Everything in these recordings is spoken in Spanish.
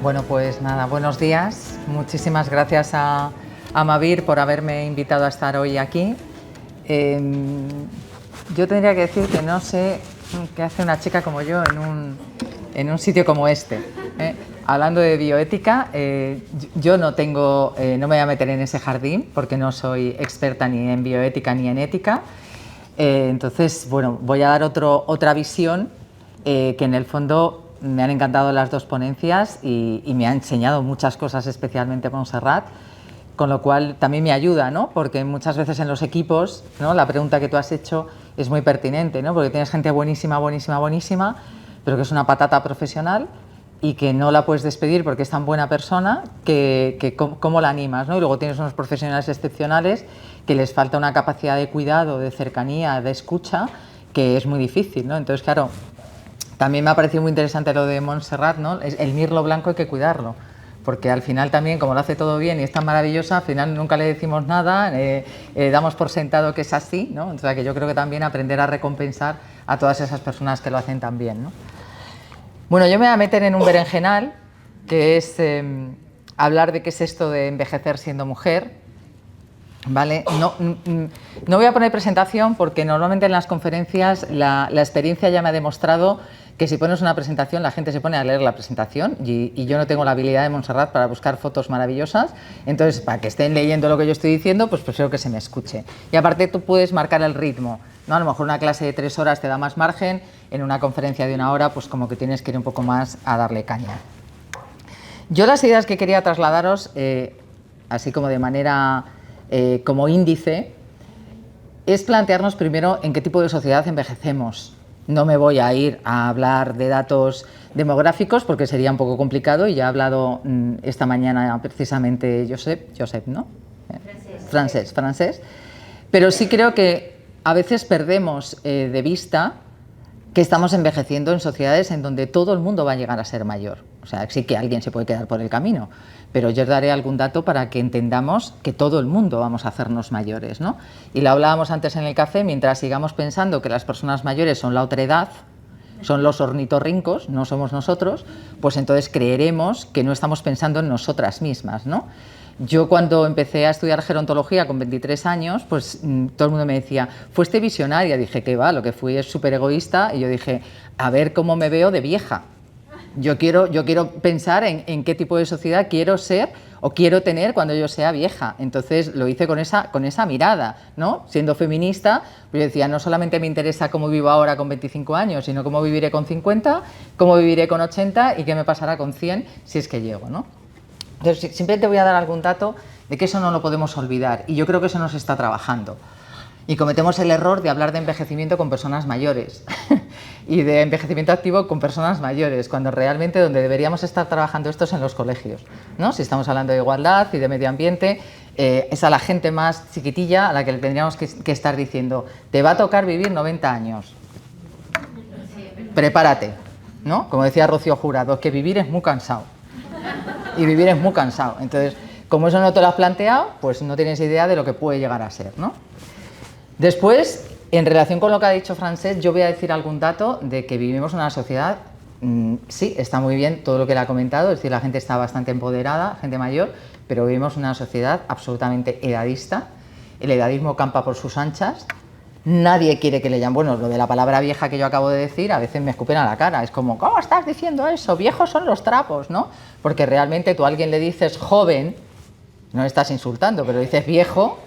Bueno, pues nada, buenos días. Muchísimas gracias a Mavir por haberme invitado a estar hoy aquí. Yo tendría que decir que no sé qué hace una chica como yo en un sitio como este. Hablando de bioética, yo no me voy a meter en ese jardín porque no soy experta ni en bioética ni en ética. Entonces, bueno, voy a dar otra visión que en el fondo me han encantado las dos ponencias y me ha enseñado muchas cosas, especialmente Montserrat, con lo cual también me ayuda, ¿no? Porque muchas veces en los equipos, ¿no?, la pregunta que tú has hecho es muy pertinente, ¿no? Porque tienes gente buenísima, buenísima, buenísima, pero que es una patata profesional y que no la puedes despedir porque es tan buena persona que cómo la animas, ¿no? Y luego tienes unos profesionales excepcionales que les falta una capacidad de cuidado, de cercanía, de escucha, que es muy difícil, ¿no? Entonces, claro, también me ha parecido muy interesante lo de Montserrat, ¿no? El mirlo blanco hay que cuidarlo, porque al final también, como lo hace todo bien y es tan maravillosa, al final nunca le decimos nada, damos por sentado que es así, ¿no? O sea, que yo creo que también aprender a recompensar a todas esas personas que lo hacen tan bien, ¿no? Bueno, yo me voy a meter en un berenjenal, que es hablar de qué es esto de envejecer siendo mujer. ¿Vale? No voy a poner presentación porque normalmente en las conferencias la experiencia ya me ha demostrado que si pones una presentación la gente se pone a leer la presentación y yo no tengo la habilidad de Montserrat para buscar fotos maravillosas, entonces para que estén leyendo lo que yo estoy diciendo, pues prefiero que se me escuche. Y aparte tú puedes marcar el ritmo, ¿no? A lo mejor una clase de 3 horas te da más margen, en una conferencia de 1 hora pues como que tienes que ir un poco más a darle caña. Yo las ideas que quería trasladaros, así como de manera como índice, es plantearnos primero en qué tipo de sociedad envejecemos. No me voy a ir a hablar de datos demográficos porque sería un poco complicado y ya ha hablado esta mañana precisamente Josep, ¿no? Francés. Pero sí creo que a veces perdemos de vista que estamos envejeciendo en sociedades en donde todo el mundo va a llegar a ser mayor. O sea, sí que alguien se puede quedar por el camino, pero yo os daré algún dato para que entendamos que todo el mundo vamos a hacernos mayores, ¿no? Y lo hablábamos antes en el café, mientras sigamos pensando que las personas mayores son la otra edad, son los ornitorrincos, no somos nosotros, pues entonces creeremos que no estamos pensando en nosotras mismas, ¿no? Yo cuando empecé a estudiar gerontología con 23 años, pues todo el mundo me decía, fuiste visionaria. Dije, ¿qué va? Lo que fui es súper egoísta y yo dije, a ver cómo me veo de vieja. Yo quiero pensar en qué tipo de sociedad quiero ser o quiero tener cuando yo sea vieja. Entonces lo hice con esa mirada, ¿no? Siendo feminista, pues yo decía, no solamente me interesa cómo vivo ahora con 25 años, sino cómo viviré con 50, cómo viviré con 80 y qué me pasará con 100 si es que llego, ¿no? Entonces, siempre te voy a dar algún dato de que eso no lo podemos olvidar y yo creo que eso nos está trabajando. Y cometemos el error de hablar de envejecimiento con personas mayores y de envejecimiento activo con personas mayores, cuando realmente donde deberíamos estar trabajando esto es en los colegios, ¿no? Si estamos hablando de igualdad y de medio ambiente, es a la gente más chiquitilla a la que le tendríamos que estar diciendo, te va a tocar vivir 90 años, prepárate, ¿no? Como decía Rocío Jurado, que vivir es muy cansado. Y vivir es muy cansado. Entonces, como eso no te lo has planteado, pues no tienes idea de lo que puede llegar a ser, ¿no? Después, en relación con lo que ha dicho Francés, yo voy a decir algún dato de que vivimos en una sociedad, sí, está muy bien todo lo que le ha comentado, es decir, la gente está bastante empoderada, gente mayor, pero vivimos en una sociedad absolutamente edadista. El edadismo campa por sus anchas. Nadie quiere que le llamen, bueno, lo de la palabra vieja que yo acabo de decir, a veces me escupen a la cara, es como, ¿cómo estás diciendo eso? Viejos son los trapos, ¿no? Porque realmente tú a alguien le dices joven, no le estás insultando, pero dices viejo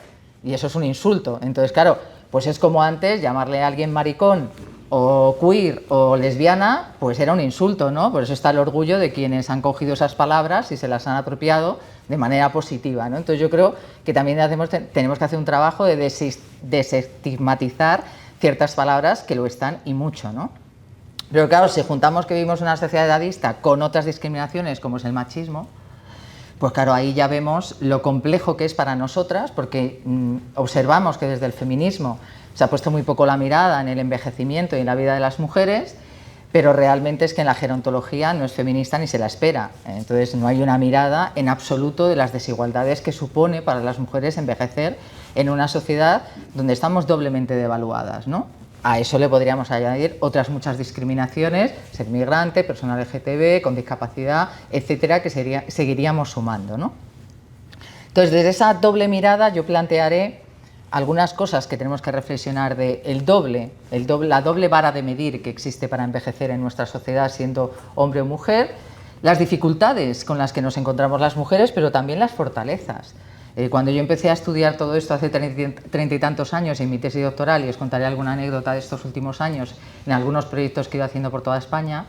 y eso es un insulto. Entonces, claro, pues es como antes llamarle a alguien maricón o queer o lesbiana, pues era un insulto, ¿no? Por eso está el orgullo de quienes han cogido esas palabras y se las han apropiado de manera positiva, ¿no? Entonces yo creo que también tenemos que hacer un trabajo de desestigmatizar ciertas palabras que lo están y mucho, ¿no? Pero claro, si juntamos que vivimos en una sociedad edadista con otras discriminaciones como es el machismo, pues claro, ahí ya vemos lo complejo que es para nosotras, porque observamos que desde el feminismo se ha puesto muy poco la mirada en el envejecimiento y en la vida de las mujeres, pero realmente es que en la gerontología no es feminista ni se la espera. Entonces no hay una mirada en absoluto de las desigualdades que supone para las mujeres envejecer en una sociedad donde estamos doblemente devaluadas, ¿no? A eso le podríamos añadir otras muchas discriminaciones, ser migrante, persona LGTB, con discapacidad, etcétera, que seguiríamos sumando, ¿no? Entonces, desde esa doble mirada yo plantearé algunas cosas que tenemos que reflexionar de la doble vara de medir que existe para envejecer en nuestra sociedad siendo hombre o mujer, las dificultades con las que nos encontramos las mujeres, pero también las fortalezas. Cuando yo empecé a estudiar todo esto hace 30 y tantos años en mi tesis doctoral, y os contaré alguna anécdota de estos últimos años en algunos proyectos que he ido haciendo por toda España,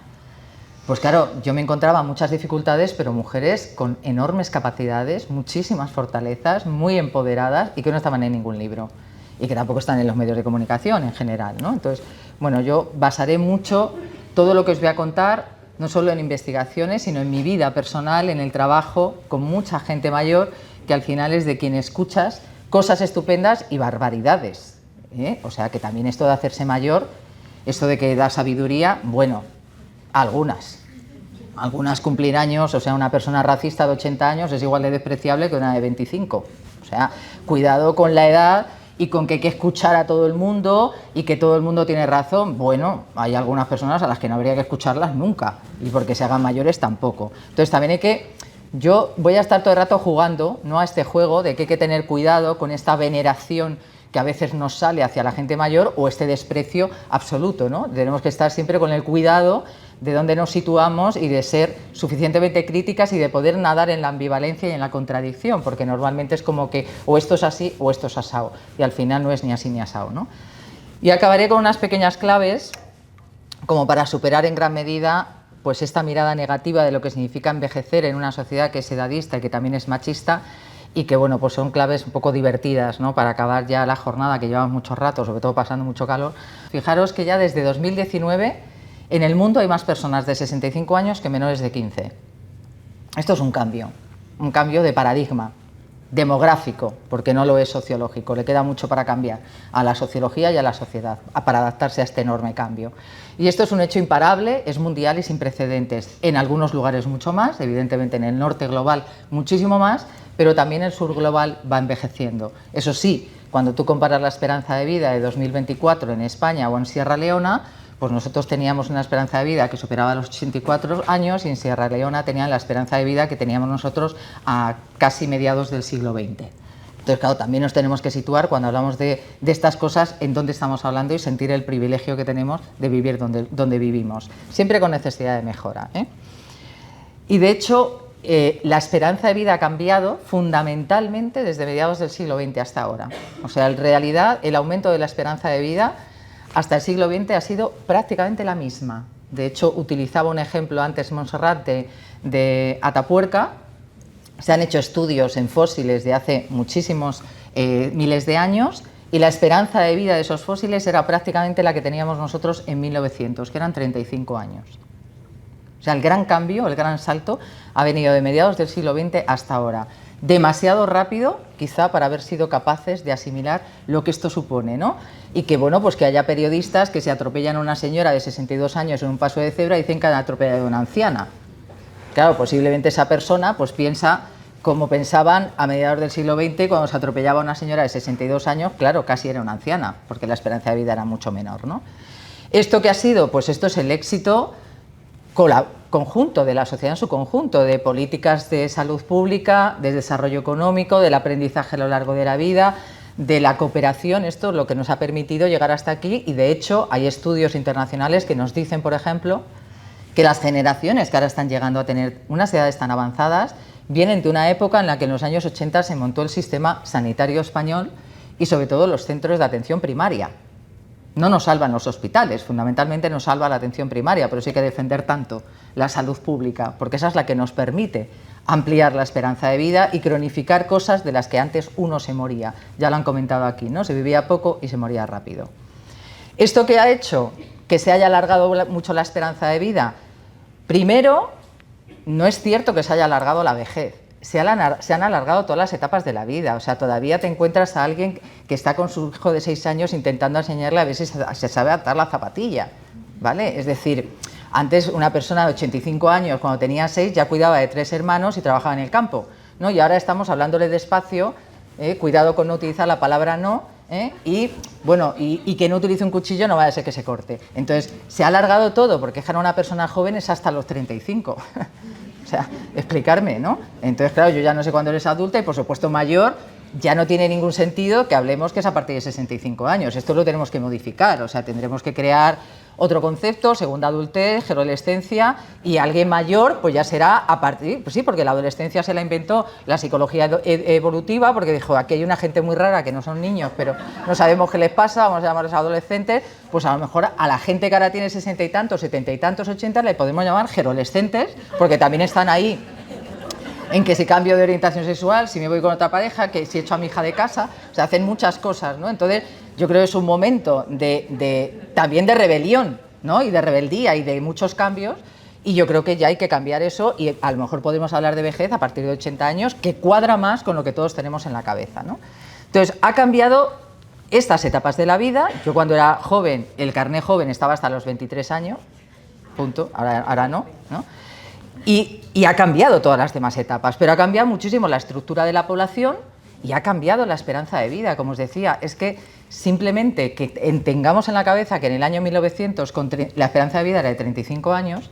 pues claro, yo me encontraba muchas dificultades, pero mujeres con enormes capacidades, muchísimas fortalezas, muy empoderadas y que no estaban en ningún libro y que tampoco están en los medios de comunicación en general, ¿no? Entonces, bueno, yo basaré mucho todo lo que os voy a contar, no solo en investigaciones, sino en mi vida personal, en el trabajo con mucha gente mayor, que al final es de quien escuchas cosas estupendas y barbaridades, ¿eh? O sea, que también esto de hacerse mayor, esto de que da sabiduría, bueno, algunas cumplir años, o sea, una persona racista de 80 años es igual de despreciable que una de 25. O sea, cuidado con la edad y con que hay que escuchar a todo el mundo y que todo el mundo tiene razón. Bueno, hay algunas personas a las que no habría que escucharlas nunca y porque se hagan mayores tampoco. Entonces también hay que... Yo voy a estar todo el rato jugando, ¿no?, a este juego de que hay que tener cuidado con esta veneración que a veces nos sale hacia la gente mayor o este desprecio absoluto, ¿no? Tenemos que estar siempre con el cuidado de dónde nos situamos y de ser suficientemente críticas y de poder nadar en la ambivalencia y en la contradicción, porque normalmente es como que o esto es así o esto es asao, y al final no es ni así ni asao, ¿no? Y acabaré con unas pequeñas claves como para superar en gran medida pues esta mirada negativa de lo que significa envejecer en una sociedad que es edadista y que también es machista, y que bueno, pues son claves un poco divertidas, ¿no?, para acabar ya la jornada, que llevamos mucho rato, sobre todo pasando mucho calor. Fijaros que ya desde 2019 en el mundo hay más personas de 65 años que menores de 15. Esto es un cambio de paradigma demográfico, porque no lo es sociológico, le queda mucho para cambiar a la sociología y a la sociedad, para adaptarse a este enorme cambio. Y esto es un hecho imparable, es mundial y sin precedentes. En algunos lugares mucho más, evidentemente en el norte global muchísimo más, pero también el sur global va envejeciendo. Eso sí, cuando tú comparas la esperanza de vida de 2024 en España o en Sierra Leona, pues nosotros teníamos una esperanza de vida que superaba los 84 años y en Sierra Leona tenían la esperanza de vida que teníamos nosotros a casi mediados del siglo XX. Entonces, claro, también nos tenemos que situar cuando hablamos de estas cosas en dónde estamos hablando y sentir el privilegio que tenemos de vivir donde vivimos, siempre con necesidad de mejora, ¿eh? Y de hecho, la esperanza de vida ha cambiado fundamentalmente desde mediados del siglo XX hasta ahora. O sea, en realidad, el aumento de la esperanza de vida hasta el siglo XX ha sido prácticamente la misma. De hecho, utilizaba un ejemplo antes Montserrat de Atapuerca. Se han hecho estudios en fósiles de hace muchísimos miles de años y la esperanza de vida de esos fósiles era prácticamente la que teníamos nosotros en 1900, que eran 35 años. O sea, el gran cambio, el gran salto ha venido de mediados del siglo XX hasta ahora. Demasiado rápido, quizá, para haber sido capaces de asimilar lo que esto supone, ¿no? Y que, bueno, pues que haya periodistas que se atropellan a una señora de 62 años en un paso de cebra y dicen que han atropellado a una anciana. Claro, posiblemente esa persona pues piensa como pensaban a mediados del siglo XX cuando se atropellaba a una señora de 62 años, claro, casi era una anciana, porque la esperanza de vida era mucho menor, ¿no? ¿Esto qué ha sido? Pues esto es el éxito conjunto de la sociedad en su conjunto, de políticas de salud pública, de desarrollo económico, del aprendizaje a lo largo de la vida, de la cooperación. Esto es lo que nos ha permitido llegar hasta aquí y de hecho hay estudios internacionales que nos dicen, por ejemplo, que las generaciones que ahora están llegando a tener unas edades tan avanzadas vienen de una época en la que en los años 80 se montó el sistema sanitario español y sobre todo los centros de atención primaria. No nos salvan los hospitales, fundamentalmente nos salva la atención primaria, pero sí hay que defender tanto la salud pública, porque esa es la que nos permite ampliar la esperanza de vida y cronificar cosas de las que antes uno se moría. Ya lo han comentado aquí, ¿no? Se vivía poco y se moría rápido. ¿Esto qué ha hecho que se haya alargado mucho la esperanza de vida? Primero, no es cierto que se haya alargado la vejez. Se han alargado todas las etapas de la vida, o sea, todavía te encuentras a alguien que está con su hijo de 6 años intentando enseñarle a ver si se sabe atar la zapatilla, ¿vale? Es decir, antes una persona de 85 años, cuando tenía 6, ya cuidaba de 3 hermanos y trabajaba en el campo, ¿no? Y ahora estamos hablándole despacio, cuidado con no utilizar la palabra no, Y, bueno, y que no utilice un cuchillo no vaya a ser que se corte. Entonces, se ha alargado todo, porque dejar a una persona joven es hasta los 35. O sea, explicarme, ¿no? Entonces, claro, yo ya no sé cuándo eres adulta y, por supuesto, mayor, ya no tiene ningún sentido que hablemos que es a partir de 65 años. Esto lo tenemos que modificar, o sea, tendremos que crear otro concepto, segunda adultez, geroadolescencia, y alguien mayor, pues ya será a partir, pues sí, porque la adolescencia se la inventó la psicología evolutiva, porque dijo, aquí hay una gente muy rara que no son niños, pero no sabemos qué les pasa, vamos a llamarlos adolescentes, pues a lo mejor a la gente que ahora tiene 60 y tantos, 70 y tantos, 80, le podemos llamar geroadolescentes, porque también están ahí en que si cambio de orientación sexual, si me voy con otra pareja, que si echo a mi hija de casa, o sea, hacen muchas cosas, ¿no? Entonces, yo creo que es un momento también de rebelión, ¿no? Y de rebeldía y de muchos cambios, y yo creo que ya hay que cambiar eso, y a lo mejor podemos hablar de vejez a partir de 80 años, que cuadra más con lo que todos tenemos en la cabeza, ¿no? Entonces, ha cambiado estas etapas de la vida. Yo cuando era joven, el carné joven estaba hasta los 23 años, punto, ahora no, ¿no? Y ha cambiado todas las demás etapas, pero ha cambiado muchísimo la estructura de la población y ha cambiado la esperanza de vida, como os decía. Es que simplemente que tengamos en la cabeza que en el año 1900 la esperanza de vida era de 35 años,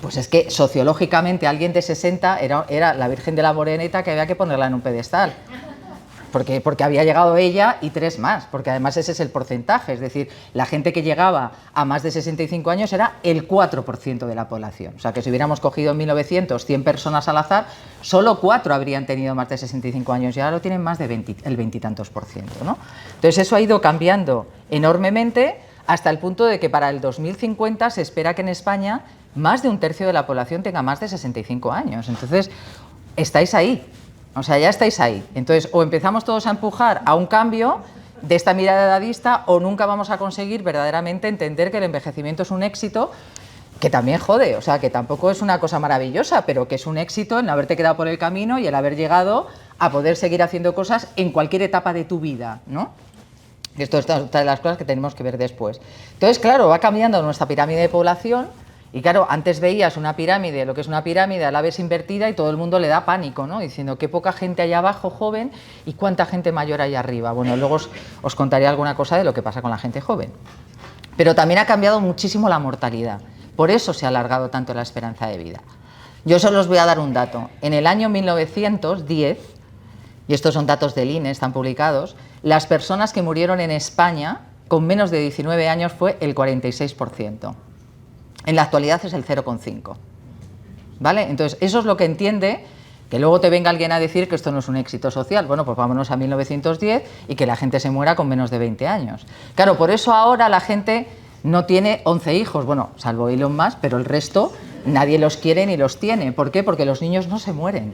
pues es que sociológicamente alguien de 60 era la Virgen de la Moreneta que había que ponerla en un pedestal. Porque había llegado ella y 3 más, porque además ese es el porcentaje, es decir, la gente que llegaba a más de 65 años era el 4% de la población. O sea, que si hubiéramos cogido en 1900 100 personas al azar, solo 4 habrían tenido más de 65 años y ahora lo tienen más de el 20 y tantos %, ¿no? Entonces eso ha ido cambiando enormemente hasta el punto de que para el 2050 se espera que en España más de un tercio de la población tenga más de 65 años. Entonces, estáis ahí. O sea, ya estáis ahí. Entonces, o empezamos todos a empujar a un cambio de esta mirada edadista, o nunca vamos a conseguir verdaderamente entender que el envejecimiento es un éxito, que también jode, o sea, que tampoco es una cosa maravillosa, pero que es un éxito el haberte quedado por el camino y el haber llegado a poder seguir haciendo cosas en cualquier etapa de tu vida, ¿no? Esto es otra de las cosas que tenemos que ver después. Entonces, claro, va cambiando nuestra pirámide de población. Y claro, antes veías una pirámide, lo que es una pirámide, a la vez invertida, y todo el mundo le da pánico, ¿no? Diciendo qué poca gente hay abajo joven y cuánta gente mayor hay arriba. Bueno, luego os contaré alguna cosa de lo que pasa con la gente joven. Pero también ha cambiado muchísimo la mortalidad. Por eso se ha alargado tanto la esperanza de vida. Yo solo os voy a dar un dato. En el año 1910, y estos son datos del INE, están publicados, las personas que murieron en España con menos de 19 años fue el 46%. En la actualidad es el 0,5%. ¿Vale? Entonces, eso es lo que entiende, que luego te venga alguien a decir que esto no es un éxito social. Bueno, pues vámonos a 1910 y que la gente se muera con menos de 20 años. Claro, por eso ahora la gente no tiene 11 hijos, bueno, salvo Elon Musk, pero el resto nadie los quiere ni los tiene. ¿Por qué? Porque los niños no se mueren,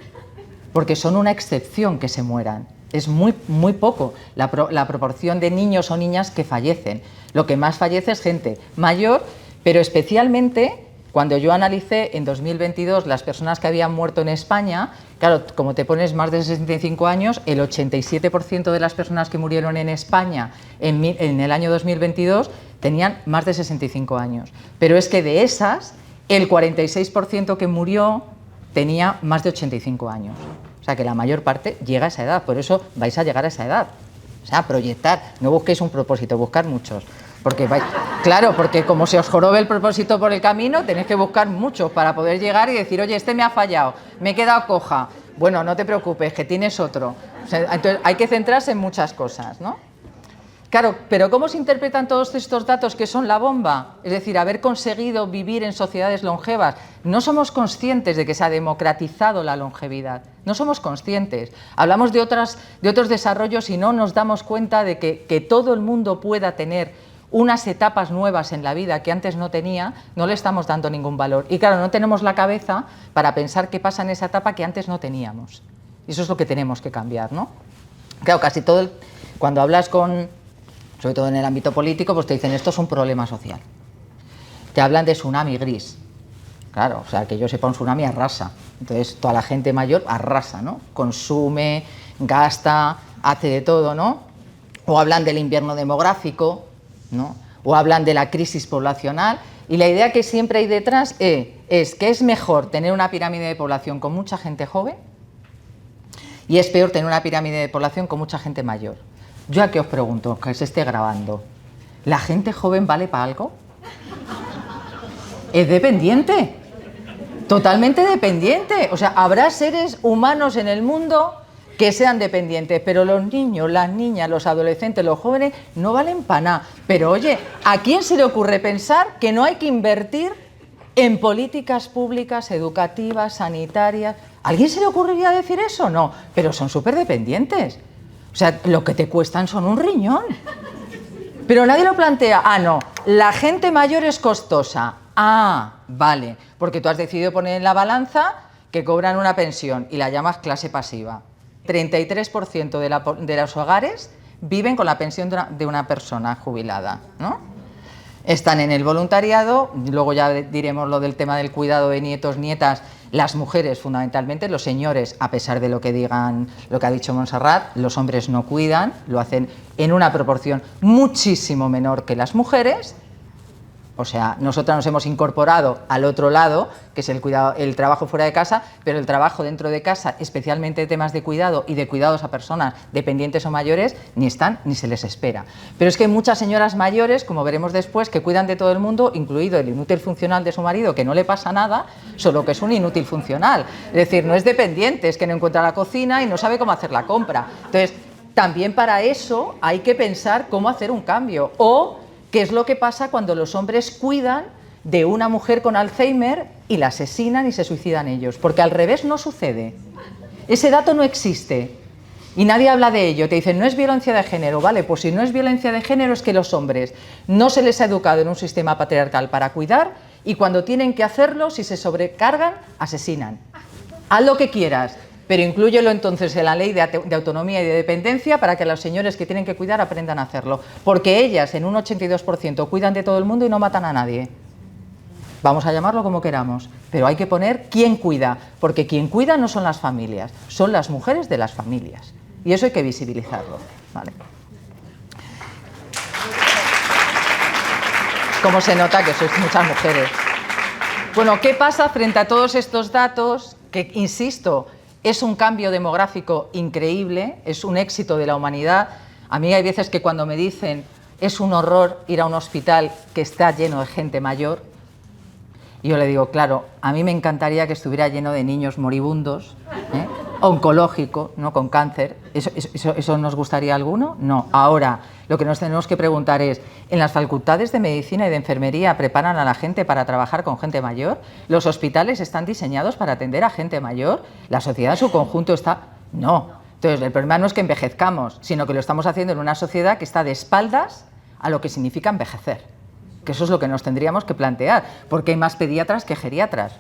porque son una excepción que se mueran. Es muy, muy poco la proporción de niños o niñas que fallecen. Lo que más fallece es gente mayor, pero especialmente cuando yo analicé en 2022 las personas que habían muerto en España, claro, como te pones más de 65 años, el 87% de las personas que murieron en España en el año 2022 tenían más de 65 años. Pero es que de esas, el 46% que murió tenía más de 85 años. O sea que la mayor parte llega a esa edad, por eso vais a llegar a esa edad. O sea, proyectar, no busquéis un propósito, buscar muchos. Porque claro, porque como se os jorobe el propósito por el camino, tenéis que buscar muchos para poder llegar y decir, oye, este me ha fallado, me he quedado coja. Bueno, no te preocupes, que tienes otro. O sea, entonces hay que centrarse en muchas cosas, ¿no? Claro, pero ¿cómo se interpretan todos estos datos que son la bomba? Es decir, haber conseguido vivir en sociedades longevas. No somos conscientes de que se ha democratizado la longevidad. No somos conscientes. Hablamos de otros desarrollos y no nos damos cuenta de que todo el mundo pueda tener unas etapas nuevas en la vida que antes no tenía, no le estamos dando ningún valor. Y claro, no tenemos la cabeza para pensar qué pasa en esa etapa que antes no teníamos. Y eso es lo que tenemos que cambiar, ¿no? Claro, casi todo, cuando hablas sobre todo en el ámbito político, pues te dicen, esto es un problema social. Te hablan de tsunami gris. Claro, o sea, que yo sepa, un tsunami arrasa. Entonces, toda la gente mayor arrasa, ¿no? Consume, gasta, hace de todo, ¿no? O hablan del invierno demográfico, ¿no? O hablan de la crisis poblacional, y la idea que siempre hay detrás es que es mejor tener una pirámide de población con mucha gente joven y es peor tener una pirámide de población con mucha gente mayor. Yo aquí os pregunto, que se esté grabando, ¿la gente joven vale para algo? ¿Es dependiente? Totalmente dependiente. O sea, habrá seres humanos en el mundo que sean dependientes, pero los niños, las niñas, los adolescentes, los jóvenes no valen para nada. Pero oye, ¿a quién se le ocurre pensar que no hay que invertir en políticas públicas, educativas, sanitarias? ¿A alguien se le ocurriría decir eso? No, pero son súper dependientes. O sea, lo que te cuestan son un riñón. Pero nadie lo plantea. Ah, no, la gente mayor es costosa. Ah, vale, porque tú has decidido poner en la balanza que cobran una pensión y la llamas clase pasiva. 33% de los hogares viven con la pensión de una persona jubilada, ¿no? Están en el voluntariado, luego ya diremos lo del tema del cuidado de nietos, nietas, las mujeres fundamentalmente, los señores, a pesar de lo que digan, lo que ha dicho Montserrat, los hombres no cuidan, lo hacen en una proporción muchísimo menor que las mujeres. O sea, nosotras nos hemos incorporado al otro lado, que es el cuidado, el trabajo fuera de casa, pero el trabajo dentro de casa, especialmente de temas de cuidado y de cuidados a personas dependientes o mayores, ni están ni se les espera. Pero es que hay muchas señoras mayores, como veremos después, que cuidan de todo el mundo, incluido el inútil funcional de su marido, que no le pasa nada, solo que es un inútil funcional. Es decir, no es dependiente, es que no encuentra la cocina y no sabe cómo hacer la compra. Entonces, también para eso hay que pensar cómo hacer un cambio. O ¿qué es lo que pasa cuando los hombres cuidan de una mujer con Alzheimer y la asesinan y se suicidan ellos? Porque al revés no sucede. Ese dato no existe y nadie habla de ello. Te dicen, no es violencia de género. Vale, pues si no es violencia de género es que los hombres no se les ha educado en un sistema patriarcal para cuidar y cuando tienen que hacerlo, si se sobrecargan, asesinan. Haz lo que quieras, pero inclúyelo entonces en la ley de autonomía y de dependencia para que los señores que tienen que cuidar aprendan a hacerlo. Porque ellas en un 82% cuidan de todo el mundo y no matan a nadie. Vamos a llamarlo como queramos, pero hay que poner quién cuida, porque quien cuida no son las familias, son las mujeres de las familias. Y eso hay que visibilizarlo. ¿Vale? ¿Cómo se nota que sois muchas mujeres? Bueno, ¿qué pasa frente a todos estos datos? Que, insisto, es un cambio demográfico increíble, es un éxito de la humanidad. A mí hay veces que cuando me dicen es un horror ir a un hospital que está lleno de gente mayor, y yo le digo, claro, a mí me encantaría que estuviera lleno de niños moribundos, oncológico, ¿no? Con cáncer. ¿Eso nos gustaría a alguno? No. Ahora, lo que nos tenemos que preguntar es, ¿en las facultades de medicina y de enfermería preparan a la gente para trabajar con gente mayor? ¿Los hospitales están diseñados para atender a gente mayor? ¿La sociedad en su conjunto está...? No. Entonces, el problema no es que envejezcamos, sino que lo estamos haciendo en una sociedad que está de espaldas a lo que significa envejecer. Que eso es lo que nos tendríamos que plantear, porque hay más pediatras que geriatras.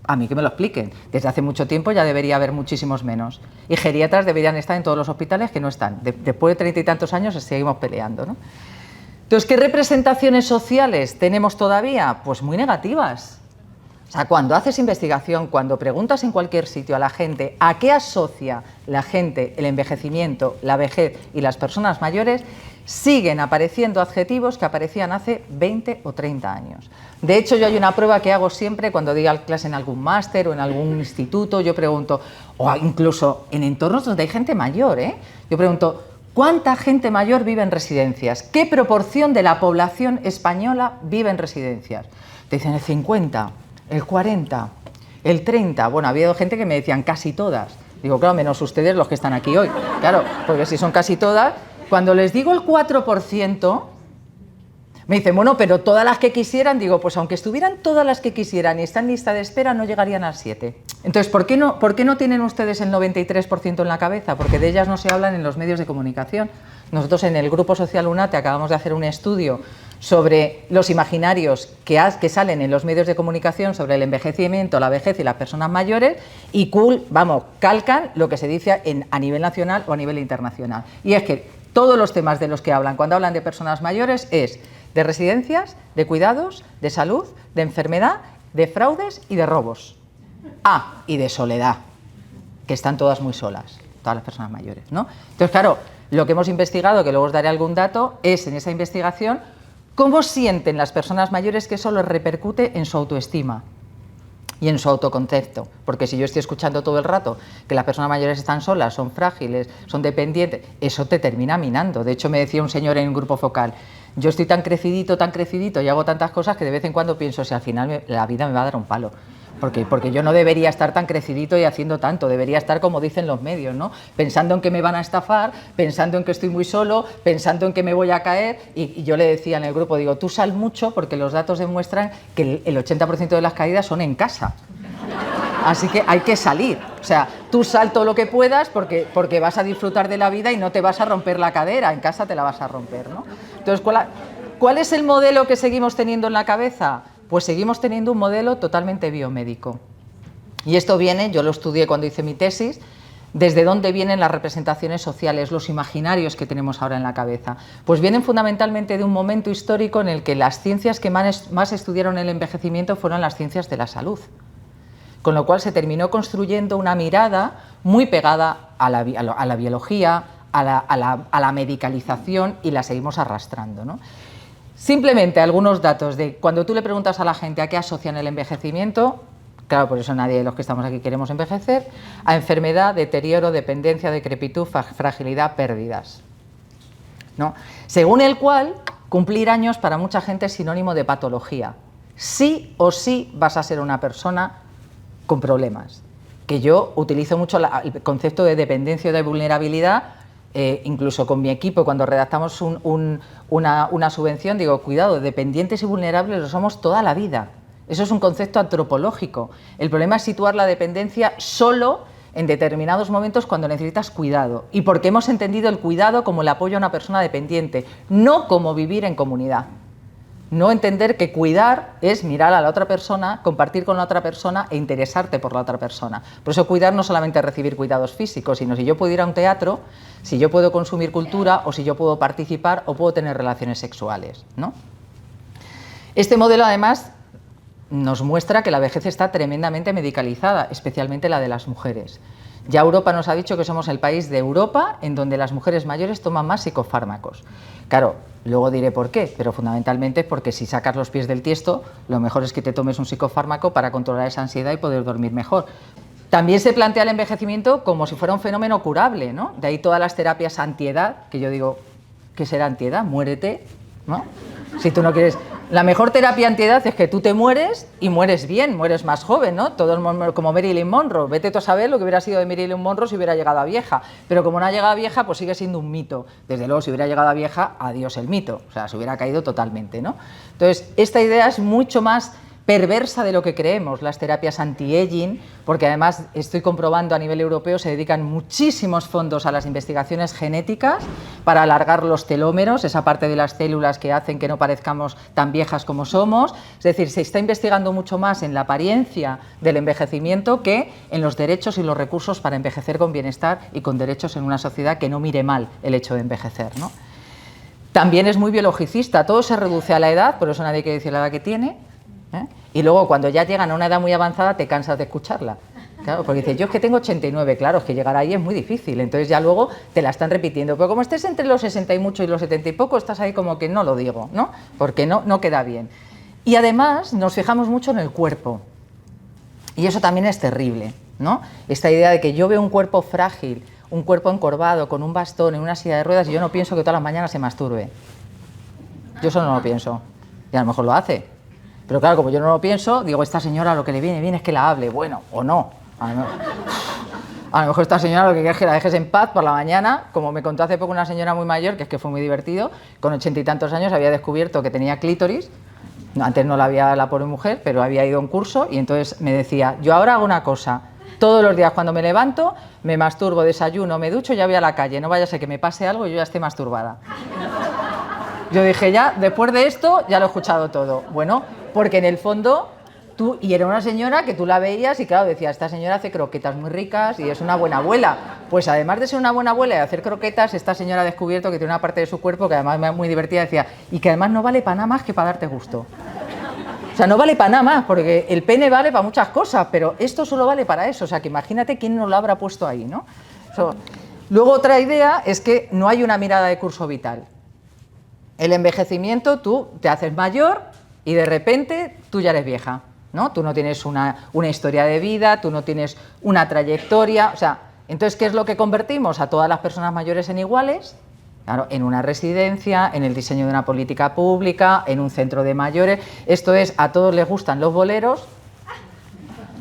A mí que me lo expliquen. Desde hace mucho tiempo ya debería haber muchísimos menos. Y geriatras deberían estar en todos los hospitales que no están. Después de 30 y tantos años seguimos peleando, ¿no? Entonces, ¿qué representaciones sociales tenemos todavía? Pues muy negativas. O sea, cuando haces investigación, cuando preguntas en cualquier sitio a la gente a qué asocia la gente el envejecimiento, la vejez y las personas mayores, siguen apareciendo adjetivos que aparecían hace 20 o 30 años. De hecho, yo hay una prueba que hago siempre cuando doy clase en algún máster o en algún instituto, yo pregunto, o incluso en entornos donde hay gente mayor, yo pregunto, ¿cuánta gente mayor vive en residencias? ¿Qué proporción de la población española vive en residencias? Te dicen el 50, el 40, el 30, bueno, ha habido gente que me decían casi todas. Digo, claro, menos ustedes los que están aquí hoy, claro, porque si son casi todas... Cuando les digo el 4%, me dicen, bueno, pero todas las que quisieran, digo, pues aunque estuvieran todas las que quisieran y están en lista de espera, no llegarían al 7%. Entonces, ¿por qué no tienen ustedes el 93% en la cabeza? Porque de ellas no se hablan en los medios de comunicación. Nosotros en el Grupo Social UNATE acabamos de hacer un estudio sobre los imaginarios que salen en los medios de comunicación sobre el envejecimiento, la vejez y las personas mayores y calcan lo que se dice a nivel nacional o a nivel internacional. Y es que todos los temas de los que hablan cuando hablan de personas mayores es de residencias, de cuidados, de salud, de enfermedad, de fraudes y de robos. Ah, y de soledad, que están todas muy solas, todas las personas mayores, ¿no? Entonces, claro, lo que hemos investigado, que luego os daré algún dato, es en esa investigación cómo sienten las personas mayores que eso les repercute en su autoestima. y en su autoconcepto, porque si yo estoy escuchando todo el rato que las personas mayores están solas, son frágiles, son dependientes, eso te termina minando. De hecho, me decía un señor en un grupo focal, yo estoy tan crecidito y hago tantas cosas que de vez en cuando pienso, si al final la vida me va a dar un palo. Porque yo no debería estar tan crecidito y haciendo tanto, debería estar como dicen los medios, ¿no? Pensando en que me van a estafar, pensando en que estoy muy solo, pensando en que me voy a caer, y yo le decía en el grupo, digo, tú sal mucho porque los datos demuestran que el 80% de las caídas son en casa. Así que hay que salir, o sea, tú sal todo lo que puedas porque vas a disfrutar de la vida y no te vas a romper la cadera, en casa te la vas a romper, ¿no? Entonces, ¿cuál es el modelo que seguimos teniendo en la cabeza? Pues seguimos teniendo un modelo totalmente biomédico. Y esto viene, yo lo estudié cuando hice mi tesis, desde dónde vienen las representaciones sociales, los imaginarios que tenemos ahora en la cabeza. Pues vienen fundamentalmente de un momento histórico en el que las ciencias que más estudiaron el envejecimiento fueron las ciencias de la salud. Con lo cual se terminó construyendo una mirada muy pegada a la biología, a la medicalización, y la seguimos arrastrando, ¿no? Simplemente algunos datos de cuando tú le preguntas a la gente a qué asocian el envejecimiento, claro, por eso nadie de los que estamos aquí queremos envejecer, a enfermedad, deterioro, dependencia, decrepitud, fragilidad, pérdidas, ¿no? Según el cual, cumplir años para mucha gente es sinónimo de patología. Sí o sí vas a ser una persona con problemas. Que yo utilizo mucho el concepto de dependencia o de vulnerabilidad. Incluso con mi equipo, cuando redactamos una subvención, digo, cuidado, dependientes y vulnerables lo somos toda la vida. Eso es un concepto antropológico. El problema es situar la dependencia solo en determinados momentos cuando necesitas cuidado, y porque hemos entendido el cuidado como el apoyo a una persona dependiente, no como vivir en comunidad. No entender que cuidar es mirar a la otra persona, compartir con la otra persona e interesarte por la otra persona. Por eso cuidar no solamente es recibir cuidados físicos, sino si yo puedo ir a un teatro, si yo puedo consumir cultura, o si yo puedo participar o puedo tener relaciones sexuales, ¿no? Este modelo además nos muestra que la vejez está tremendamente medicalizada, especialmente la de las mujeres. Ya Europa nos ha dicho que somos el país de Europa en donde las mujeres mayores toman más psicofármacos. Claro, luego diré por qué, pero fundamentalmente es porque si sacas los pies del tiesto, lo mejor es que te tomes un psicofármaco para controlar esa ansiedad y poder dormir mejor. También se plantea el envejecimiento como si fuera un fenómeno curable, ¿no? De ahí todas las terapias antiedad, que yo digo, ¿qué será antiedad? Muérete, ¿no? Si tú no quieres... La mejor terapia antiedad es que tú te mueres y mueres bien, mueres más joven, ¿no? Todo como Marilyn Monroe. Vete tú a saber lo que hubiera sido de Marilyn Monroe si hubiera llegado a vieja. Pero como no ha llegado a vieja, pues sigue siendo un mito. Desde luego, si hubiera llegado a vieja, adiós el mito. O sea, se hubiera caído totalmente, ¿no? Entonces, esta idea es mucho más perversa de lo que creemos, las terapias anti-aging, porque además estoy comprobando a nivel europeo se dedican muchísimos fondos a las investigaciones genéticas para alargar los telómeros, esa parte de las células que hacen que no parezcamos tan viejas como somos. Es decir, se está investigando mucho más en la apariencia del envejecimiento que en los derechos y los recursos para envejecer con bienestar y con derechos en una sociedad que no mire mal el hecho de envejecer, ¿no? También es muy biologicista, todo se reduce a la edad, por eso nadie quiere decir la edad que tiene, ¿eh? Y luego cuando ya llegan a una edad muy avanzada te cansas de escucharla. Claro, porque dices, yo es que tengo 89, claro, es que llegar ahí es muy difícil, entonces ya luego te la están repitiendo, pero como estés entre los 60 y mucho y los 70 y poco, estás ahí como que no lo digo, ¿no? Porque no queda bien. Y además nos fijamos mucho en el cuerpo, y eso también es terrible, ¿no? Esta idea de que yo veo un cuerpo frágil, un cuerpo encorvado, con un bastón, en una silla de ruedas, y yo no pienso que todas las mañanas se masturbe. Yo eso no lo pienso, y a lo mejor lo hace. Pero claro, como yo no lo pienso, digo, esta señora lo que le viene bien es que la hable, bueno, o no. A lo mejor esta señora lo que quiere es que la dejes en paz por la mañana, como me contó hace poco una señora muy mayor, que es que fue muy divertido, con 80 y tantos años había descubierto que tenía clítoris, antes no la había la pobre mujer, pero había ido a un curso y entonces me decía, yo ahora hago una cosa, todos los días cuando me levanto, me masturbo, desayuno, me ducho y ya voy a la calle, no vaya a ser que me pase algo y yo ya esté masturbada. Yo dije, ya, después de esto, ya lo he escuchado todo. Bueno, porque en el fondo, y era una señora que tú la veías y claro, decía, esta señora hace croquetas muy ricas y es una buena abuela. Pues además de ser una buena abuela y hacer croquetas, esta señora ha descubierto que tiene una parte de su cuerpo que además es muy divertida, decía, y que además no vale para nada más que para darte gusto. O sea, no vale para nada más, porque el pene vale para muchas cosas, pero esto solo vale para eso. O sea, que imagínate quién nos lo habrá puesto ahí, ¿no? Luego otra idea es que no hay una mirada de curso vital. El envejecimiento, tú te haces mayor y de repente tú ya eres vieja. ¿no? Tú no tienes una historia de vida, tú no tienes una trayectoria, o sea, entonces, ¿qué es lo que convertimos? A todas las personas mayores en iguales, claro, en una residencia, en el diseño de una política pública, en un centro de mayores. Esto es, a todos les gustan los boleros.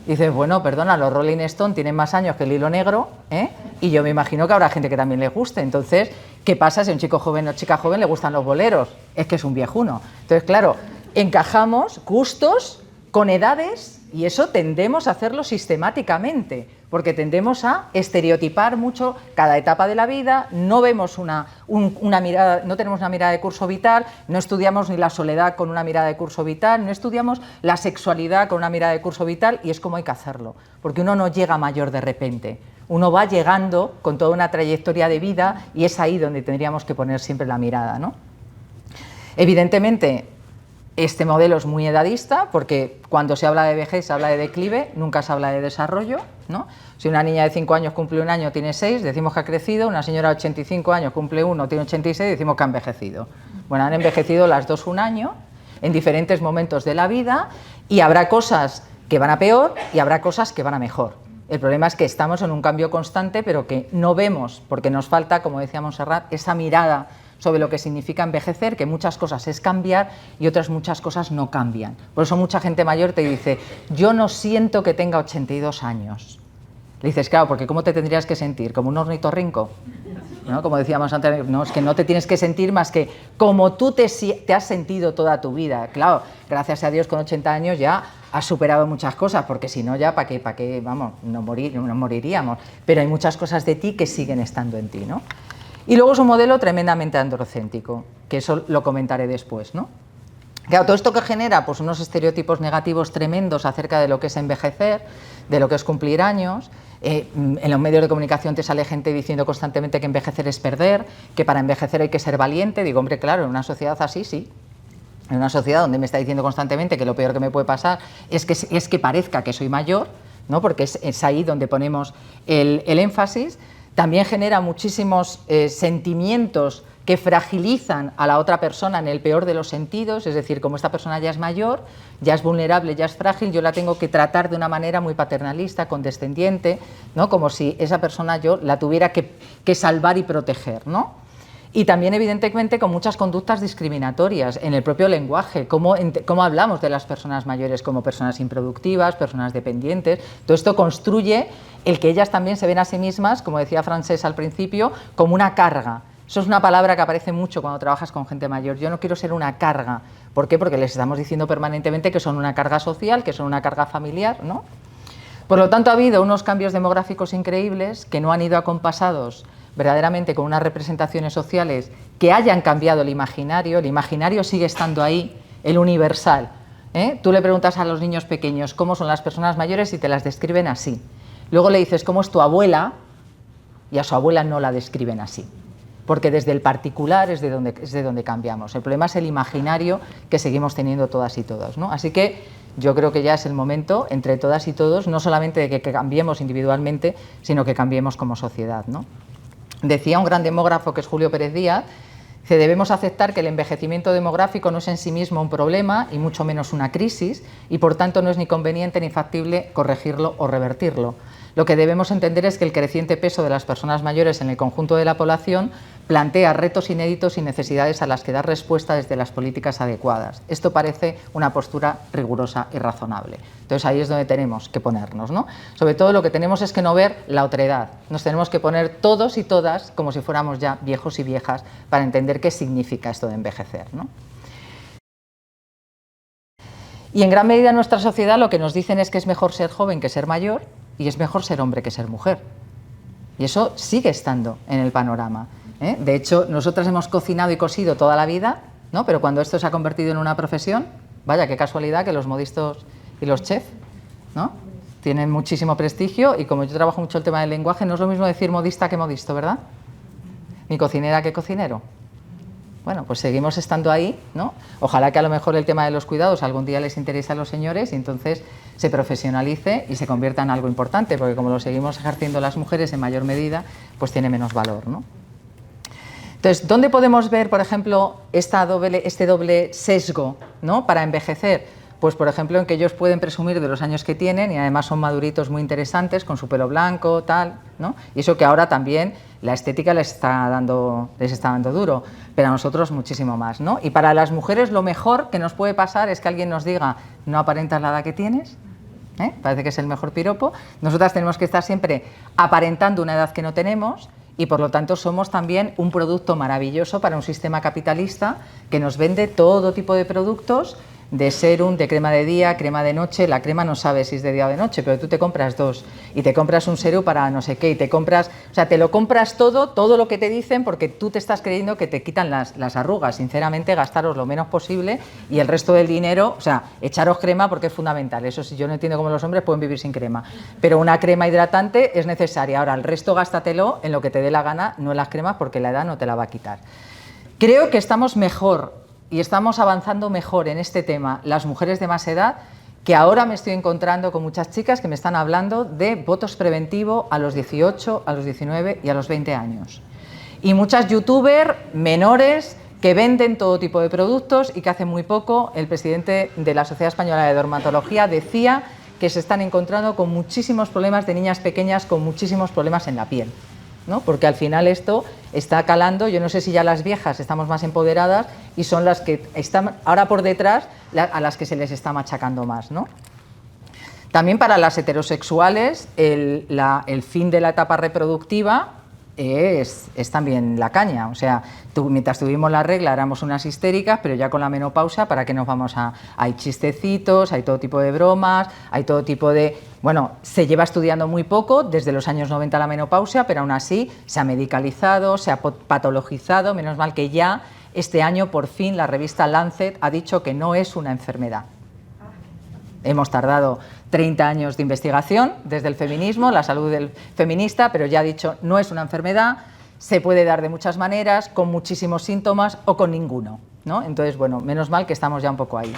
Dices, bueno, perdona, los Rolling Stone tienen más años que el Hilo Negro, ¿eh? Y yo me imagino que habrá gente que también les guste. Entonces, ¿qué pasa si a un chico joven o chica joven le gustan los boleros? Es que es un viejuno. Entonces, claro, encajamos gustos con edades y eso tendemos a hacerlo sistemáticamente, porque tendemos a estereotipar mucho cada etapa de la vida, no vemos una mirada, no tenemos una mirada de curso vital, no estudiamos ni la soledad con una mirada de curso vital, no estudiamos la sexualidad con una mirada de curso vital, y es como hay que hacerlo, porque uno no llega mayor de repente, uno va llegando con toda una trayectoria de vida y es ahí donde tendríamos que poner siempre la mirada, ¿no? Evidentemente, este modelo es muy edadista, porque cuando se habla de vejez se habla de declive, nunca se habla de desarrollo, ¿no? Si una niña de 5 años cumple un año, tiene 6, decimos que ha crecido. Una señora de 85 años cumple 1, tiene 86, decimos que ha envejecido. Bueno, han envejecido las dos un año, en diferentes momentos de la vida, y habrá cosas que van a peor y habrá cosas que van a mejor. El problema es que estamos en un cambio constante, pero que no vemos, porque nos falta, como decía Montserrat, esa mirada sobre lo que significa envejecer, que muchas cosas es cambiar y otras muchas cosas no cambian. Por eso mucha gente mayor te dice, yo no siento que tenga 82 años. Le dices, claro, porque ¿cómo te tendrías que sentir? ¿Como un ornitorrinco? ¿No? Como decíamos antes, no, es que no te tienes que sentir más que como tú te has sentido toda tu vida. Claro, gracias a Dios con 80 años ya has superado muchas cosas, porque si no ya, ¿para qué? Vamos, no moriríamos. Pero hay muchas cosas de ti que siguen estando en ti, ¿no? Y luego es un modelo tremendamente androcéntrico, que eso lo comentaré después, ¿no? Claro, todo esto que genera pues unos estereotipos negativos tremendos acerca de lo que es envejecer, de lo que es cumplir años. En los medios de comunicación te sale gente diciendo constantemente que envejecer es perder, que para envejecer hay que ser valiente. Digo, hombre, claro, en una sociedad así, sí. En una sociedad donde me está diciendo constantemente que lo peor que me puede pasar es que parezca que soy mayor, ¿no? Porque es ahí donde ponemos el énfasis. También genera muchísimos sentimientos que fragilizan a la otra persona en el peor de los sentidos, es decir, como esta persona ya es mayor, ya es vulnerable, ya es frágil, yo la tengo que tratar de una manera muy paternalista, condescendiente, ¿no? Como si esa persona yo la tuviera que salvar y proteger, ¿no? Y también, evidentemente, con muchas conductas discriminatorias en el propio lenguaje, cómo hablamos de las personas mayores como personas improductivas, personas dependientes. Todo esto construye el que ellas también se ven a sí mismas, como decía Francés al principio, como una carga. Eso es una palabra que aparece mucho cuando trabajas con gente mayor. Yo no quiero ser una carga. ¿Por qué? Porque les estamos diciendo permanentemente que son una carga social, que son una carga familiar, ¿no? Por lo tanto, ha habido unos cambios demográficos increíbles que no han ido acompasados verdaderamente con unas representaciones sociales que hayan cambiado el imaginario sigue estando ahí, el universal. Tú le preguntas a los niños pequeños cómo son las personas mayores y te las describen así. Luego le dices cómo es tu abuela y a su abuela no la describen así, porque desde el particular es de donde cambiamos. El problema es el imaginario que seguimos teniendo todas y todos, ¿no? Así que yo creo que ya es el momento, entre todas y todos, no solamente de que cambiemos individualmente, sino que cambiemos como sociedad, ¿no? Decía un gran demógrafo que es Julio Pérez Díaz, que debemos aceptar que el envejecimiento demográfico no es en sí mismo un problema y mucho menos una crisis, y por tanto no es ni conveniente ni factible corregirlo o revertirlo. Lo que debemos entender es que el creciente peso de las personas mayores en el conjunto de la población plantea retos inéditos y necesidades a las que dar respuesta desde las políticas adecuadas. Esto parece una postura rigurosa y razonable. Entonces ahí es donde tenemos que ponernos, ¿no? Sobre todo lo que tenemos es que no ver la otredad. Nos tenemos que poner todos y todas como si fuéramos ya viejos y viejas para entender qué significa esto de envejecer, ¿no? Y en gran medida en nuestra sociedad lo que nos dicen es que es mejor ser joven que ser mayor y es mejor ser hombre que ser mujer. Y eso sigue estando en el panorama, ¿eh? De hecho, nosotras hemos cocinado y cosido toda la vida, ¿no? Pero cuando esto se ha convertido en una profesión, vaya, qué casualidad que los modistos y los chefs, ¿no? Tienen muchísimo prestigio, y como yo trabajo mucho el tema del lenguaje, no es lo mismo decir modista que modisto, ¿verdad? Ni cocinera que cocinero. Bueno, pues seguimos estando ahí, ¿no? Ojalá que a lo mejor el tema de los cuidados algún día les interese a los señores y entonces se profesionalice y se convierta en algo importante, porque como lo seguimos ejerciendo las mujeres en mayor medida, pues tiene menos valor, ¿no? Entonces, ¿dónde podemos ver, por ejemplo, este doble sesgo, ¿no? Para envejecer? pues por ejemplo en que ellos pueden presumir de los años que tienen y además son maduritos muy interesantes con su pelo blanco, tal, ¿no? Y eso que ahora también la estética les está dando duro, pero a nosotros muchísimo más, ¿no? Y para las mujeres lo mejor que nos puede pasar es que alguien nos diga, no aparentas la edad que tienes, parece que es el mejor piropo. Nosotras tenemos que estar siempre aparentando una edad que no tenemos y por lo tanto somos también un producto maravilloso para un sistema capitalista que nos vende todo tipo de productos, de serum, de crema de día, crema de noche. La crema no sabes si es de día o de noche, pero tú te compras dos y te compras un serum para no sé qué y te compras, o sea, te lo compras todo lo que te dicen porque tú te estás creyendo que te quitan las arrugas. Sinceramente, gastaros lo menos posible y el resto del dinero, o sea, echaros crema porque es fundamental. Eso sí, yo no entiendo cómo los hombres pueden vivir sin crema, pero una crema hidratante es necesaria. Ahora, el resto gástatelo en lo que te dé la gana, no en las cremas porque la edad no te la va a quitar. Creo que estamos mejor y estamos avanzando mejor en este tema, las mujeres de más edad, que ahora me estoy encontrando con muchas chicas que me están hablando de botox preventivo a los 18, a los 19 y a los 20 años. Y muchas youtubers menores que venden todo tipo de productos y que hace muy poco el presidente de la Sociedad Española de Dermatología decía que se están encontrando con muchísimos problemas de niñas pequeñas con muchísimos problemas en la piel, ¿no? Porque al final esto está calando. Yo no sé si ya las viejas estamos más empoderadas y son las que están ahora por detrás a las que se les está machacando más, ¿no? También para las heterosexuales el fin de la etapa reproductiva es también la caña. O sea, mientras tuvimos la regla éramos unas histéricas, pero ya con la menopausia, ¿para qué nos vamos a...? Hay chistecitos, hay todo tipo de bromas, hay todo tipo de... Bueno, se lleva estudiando muy poco, desde los años 90 la menopausia, pero aún así se ha medicalizado, se ha patologizado. Menos mal que ya este año por fin la revista Lancet ha dicho que no es una enfermedad. Hemos tardado 30 años de investigación desde el feminismo, la salud del feminista, pero ya ha dicho no es una enfermedad, se puede dar de muchas maneras, con muchísimos síntomas o con ninguno, ¿no? Entonces, bueno, menos mal que estamos ya un poco ahí.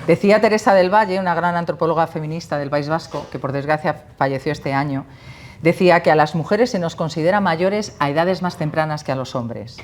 Decía Teresa del Valle, una gran antropóloga feminista del País Vasco, que por desgracia falleció este año, decía que a las mujeres se nos considera mayores a edades más tempranas que a los hombres.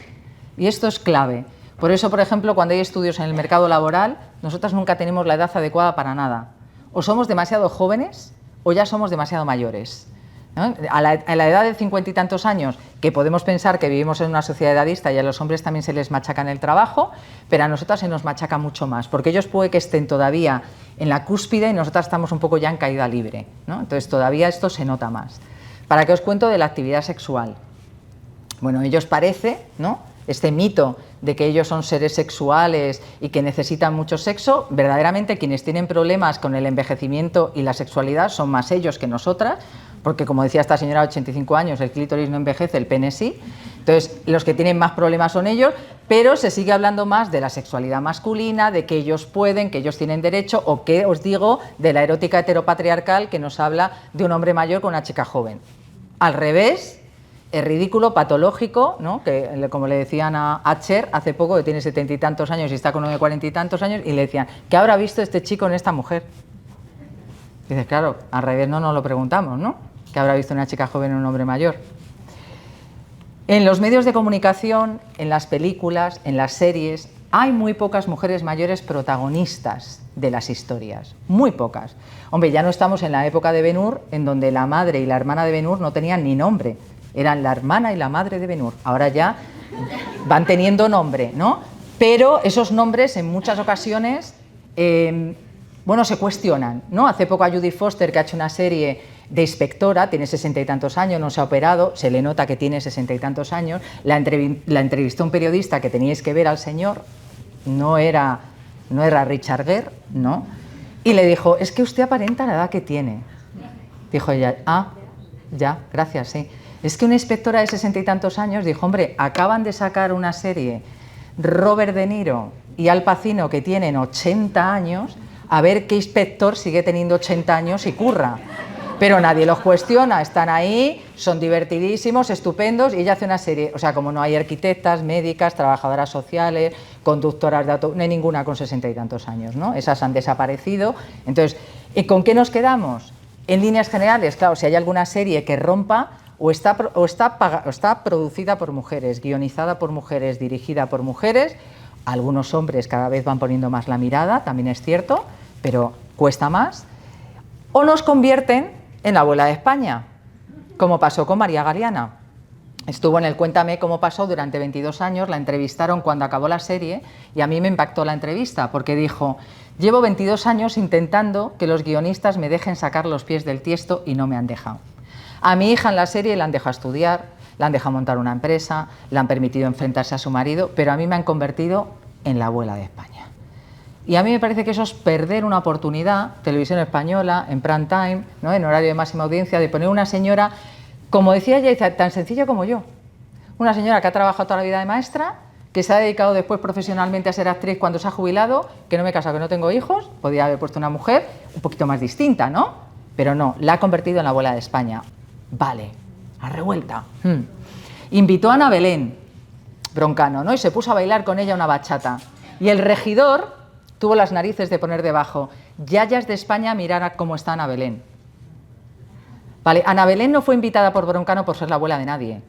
Y esto es clave. Por eso, por ejemplo, cuando hay estudios en el mercado laboral, nosotras nunca tenemos la edad adecuada para nada. O somos demasiado jóvenes o ya somos demasiado mayores, ¿no? A la edad de 50 y tantos años, que podemos pensar que vivimos en una sociedad edadista y a los hombres también se les machaca en el trabajo, pero a nosotras se nos machaca mucho más, porque ellos puede que estén todavía en la cúspide y nosotras estamos un poco ya en caída libre, ¿no? Entonces todavía esto se nota más. ¿Para qué os cuento de la actividad sexual? Bueno, ellos parece, ¿no?, este mito de que ellos son seres sexuales y que necesitan mucho sexo, verdaderamente quienes tienen problemas con el envejecimiento y la sexualidad son más ellos que nosotras, porque como decía esta señora de 85 años, el clítoris no envejece, el pene sí. Entonces, los que tienen más problemas son ellos, pero se sigue hablando más de la sexualidad masculina, de que ellos pueden, que ellos tienen derecho, o que os digo, de la erótica heteropatriarcal que nos habla de un hombre mayor con una chica joven. Al revés, es ridículo, patológico, ¿no? Que como le decían a Cher hace poco, que tiene 70 y tantos años y está con uno de 40 y tantos años, y le decían, ¿qué habrá visto este chico en esta mujer? Y dices, claro, al revés no nos lo preguntamos, ¿no? ¿Qué habrá visto una chica joven en un hombre mayor? En los medios de comunicación, en las películas, en las series, hay muy pocas mujeres mayores protagonistas de las historias, muy pocas. Hombre, ya no estamos en la época de Ben-Hur, en donde la madre y la hermana de Ben-Hur no tenían ni nombre. Eran la hermana y la madre de Ben-Hur. Ahora ya van teniendo nombre, ¿no? Pero esos nombres en muchas ocasiones, bueno, se cuestionan, ¿no? Hace poco a Judy Foster, que ha hecho una serie de inspectora, tiene 60 y tantos años, no se ha operado, se le nota que tiene 60 y tantos años, la entrevistó un periodista que teníais que ver al señor, no era Richard Gere, ¿no? Y le dijo, es que usted aparenta la edad que tiene. Dijo ella, ya, gracias, sí. Es que una inspectora de 60 y tantos años dijo, hombre, acaban de sacar una serie Robert De Niro y Al Pacino que tienen 80 años, a ver qué inspector sigue teniendo 80 años y curra. Pero nadie los cuestiona, están ahí, son divertidísimos, estupendos, y ella hace una serie, o sea, como no hay arquitectas, médicas, trabajadoras sociales, conductoras de auto, no hay ninguna con 60 y tantos años, ¿no? Esas han desaparecido. Entonces, ¿con qué nos quedamos? En líneas generales, claro, si hay alguna serie que rompa, o está producida por mujeres, guionizada por mujeres, dirigida por mujeres, algunos hombres cada vez van poniendo más la mirada, también es cierto, pero cuesta más, o nos convierten en la abuela de España, como pasó con María Galeana. Estuvo en el Cuéntame cómo pasó durante 22 años, la entrevistaron cuando acabó la serie y a mí me impactó la entrevista porque dijo: llevo 22 años intentando que los guionistas me dejen sacar los pies del tiesto y no me han dejado. A mi hija en la serie la han dejado estudiar, la han dejado montar una empresa, le han permitido enfrentarse a su marido, pero a mí me han convertido en la abuela de España. Y a mí me parece que eso es perder una oportunidad, televisión española, en prime time, ¿no?, en horario de máxima audiencia, de poner una señora, como decía ella, tan sencilla como yo. Una señora que ha trabajado toda la vida de maestra, que se ha dedicado después profesionalmente a ser actriz cuando se ha jubilado, que no me he casado, que no tengo hijos, podía haber puesto una mujer un poquito más distinta, ¿no? Pero no, la ha convertido en la abuela de España. Vale, a revuelta. Invitó a Ana Belén Broncano, ¿no?, y se puso a bailar con ella una bachata. Y el regidor tuvo las narices de poner debajo: yayas de España, mirad cómo está Ana Belén. Vale, Ana Belén no fue invitada por Broncano por ser la abuela de nadie,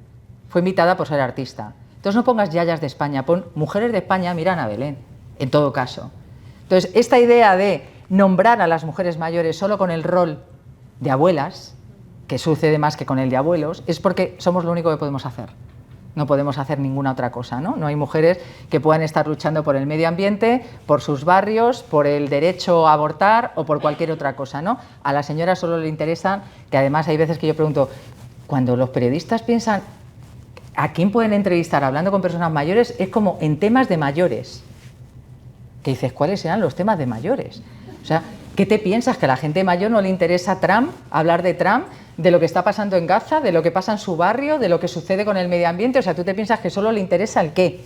fue invitada por ser artista. Entonces no pongas yayas de España, pon mujeres de España, mira a Ana Belén, en todo caso. Entonces esta idea de nombrar a las mujeres mayores solo con el rol de abuelas, que sucede más que con el de abuelos, es porque somos lo único que podemos hacer. No podemos hacer ninguna otra cosa, ¿no? No hay mujeres que puedan estar luchando por el medio ambiente, por sus barrios, por el derecho a abortar o por cualquier otra cosa, ¿no? A la señora solo le interesa, que además hay veces que yo pregunto, cuando los periodistas piensan a quién pueden entrevistar hablando con personas mayores, es como en temas de mayores. Que dices, ¿cuáles serán los temas de mayores? O sea, ¿qué te piensas? ¿Que a la gente mayor no le interesa Trump, hablar de Trump, de lo que está pasando en Gaza, de lo que pasa en su barrio, de lo que sucede con el medio ambiente? O sea, ¿tú te piensas que solo le interesa el qué?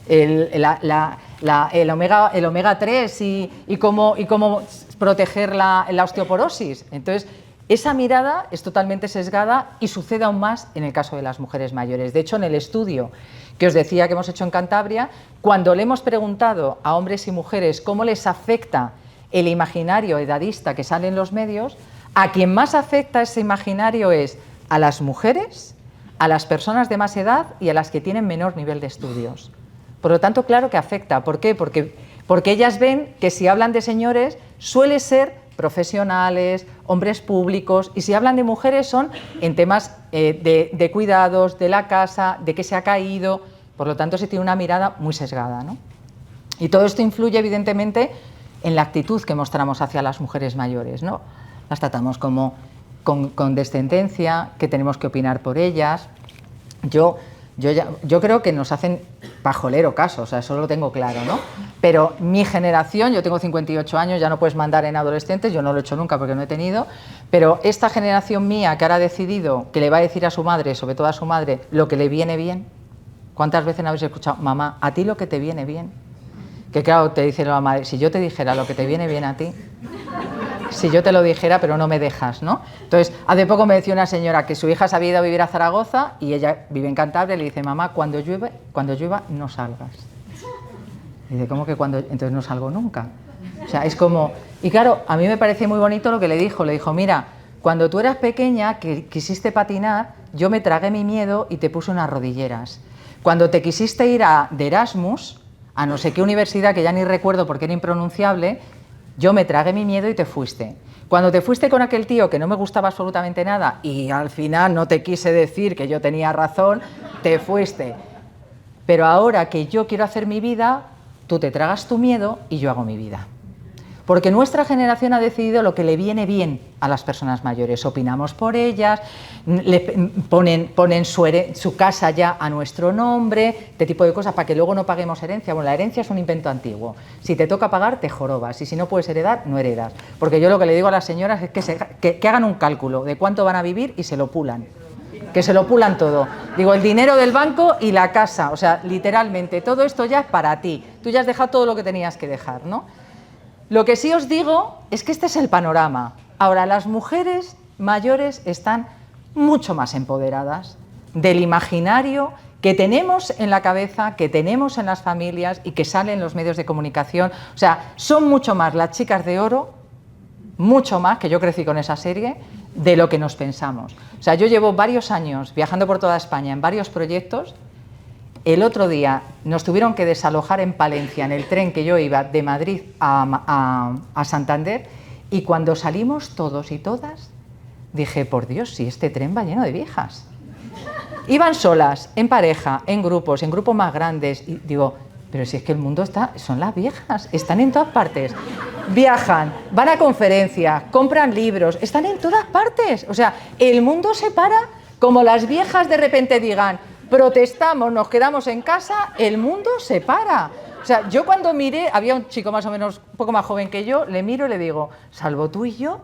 El omega 3 y cómo proteger la osteoporosis. Entonces, esa mirada es totalmente sesgada y sucede aún más en el caso de las mujeres mayores. De hecho, en el estudio que os decía que hemos hecho en Cantabria, cuando le hemos preguntado a hombres y mujeres cómo les afecta el imaginario edadista que sale en los medios, a quien más afecta ese imaginario es a las mujeres, a las personas de más edad y a las que tienen menor nivel de estudios. Por lo tanto, claro que afecta. ¿Por qué? Porque ellas ven que si hablan de señores suele ser profesionales, hombres públicos, y si hablan de mujeres son en temas de cuidados, de la casa, de que se ha caído. Por lo tanto, se tiene una mirada muy sesgada, ¿no? Y todo esto influye, evidentemente, en la actitud que mostramos hacia las mujeres mayores, ¿no? Las tratamos como con descendencia, que tenemos que opinar por ellas. Yo creo que nos hacen pajolero caso, o sea, eso lo tengo claro, ¿no? Pero mi generación, yo tengo 58 años, ya no puedes mandar en adolescentes, yo no lo he hecho nunca porque no he tenido, pero esta generación mía que ahora ha decidido que le va a decir a su madre, sobre todo a su madre, lo que le viene bien. ¿Cuántas veces habéis escuchado, mamá, a ti lo que te viene bien? Que claro, te dice la madre, si yo te dijera lo que te viene bien a ti, si yo te lo dijera, pero no me dejas, ¿no? Entonces, hace poco me decía una señora que su hija se había ido a vivir a Zaragoza y ella vive en Cantabria y le dice, mamá, cuando llueva, no salgas. Y dice, ¿cómo que cuando? Entonces no salgo nunca. O sea, es como... Y claro, a mí me parece muy bonito lo que le dijo, mira, cuando tú eras pequeña, que quisiste patinar, yo me tragué mi miedo y te puse unas rodilleras. Cuando te quisiste ir de Erasmus, a no sé qué universidad, que ya ni recuerdo porque era impronunciable, yo me tragué mi miedo y te fuiste. Cuando te fuiste con aquel tío que no me gustaba absolutamente nada y al final no te quise decir que yo tenía razón, te fuiste. Pero ahora que yo quiero hacer mi vida, tú te tragas tu miedo y yo hago mi vida. Porque nuestra generación ha decidido lo que le viene bien a las personas mayores. Opinamos por ellas, le ponen su casa ya a nuestro nombre, este tipo de cosas, para que luego no paguemos herencia. Bueno, la herencia es un invento antiguo. Si te toca pagar, te jorobas. Y si no puedes heredar, no heredas. Porque yo lo que le digo a las señoras es que hagan un cálculo de cuánto van a vivir y se lo pulan. Que se lo pulan todo. Digo, el dinero del banco y la casa. O sea, literalmente, todo esto ya es para ti. Tú ya has dejado todo lo que tenías que dejar, ¿no? Lo que sí os digo es que este es el panorama. Ahora, las mujeres mayores están mucho más empoderadas del imaginario que tenemos en la cabeza, que tenemos en las familias y que sale en los medios de comunicación. O sea, son mucho más las chicas de oro, mucho más, que yo crecí con esa serie, de lo que nos pensamos. O sea, yo llevo varios años viajando por toda España en varios proyectos El otro día nos tuvieron que desalojar en Palencia, en el tren que yo iba de Madrid a Santander, y cuando salimos todos y todas, dije, por Dios, si este tren va lleno de viejas. Iban solas, en pareja, en grupos más grandes, y digo, pero si es que el mundo son las viejas, están en todas partes. Viajan, van a conferencias, compran libros, están en todas partes. O sea, el mundo se para, como las viejas de repente digan, protestamos, nos quedamos en casa, el mundo se para. O sea, yo cuando miré, había un chico más o menos un poco más joven que yo, le miro y le digo, salvo tú y yo,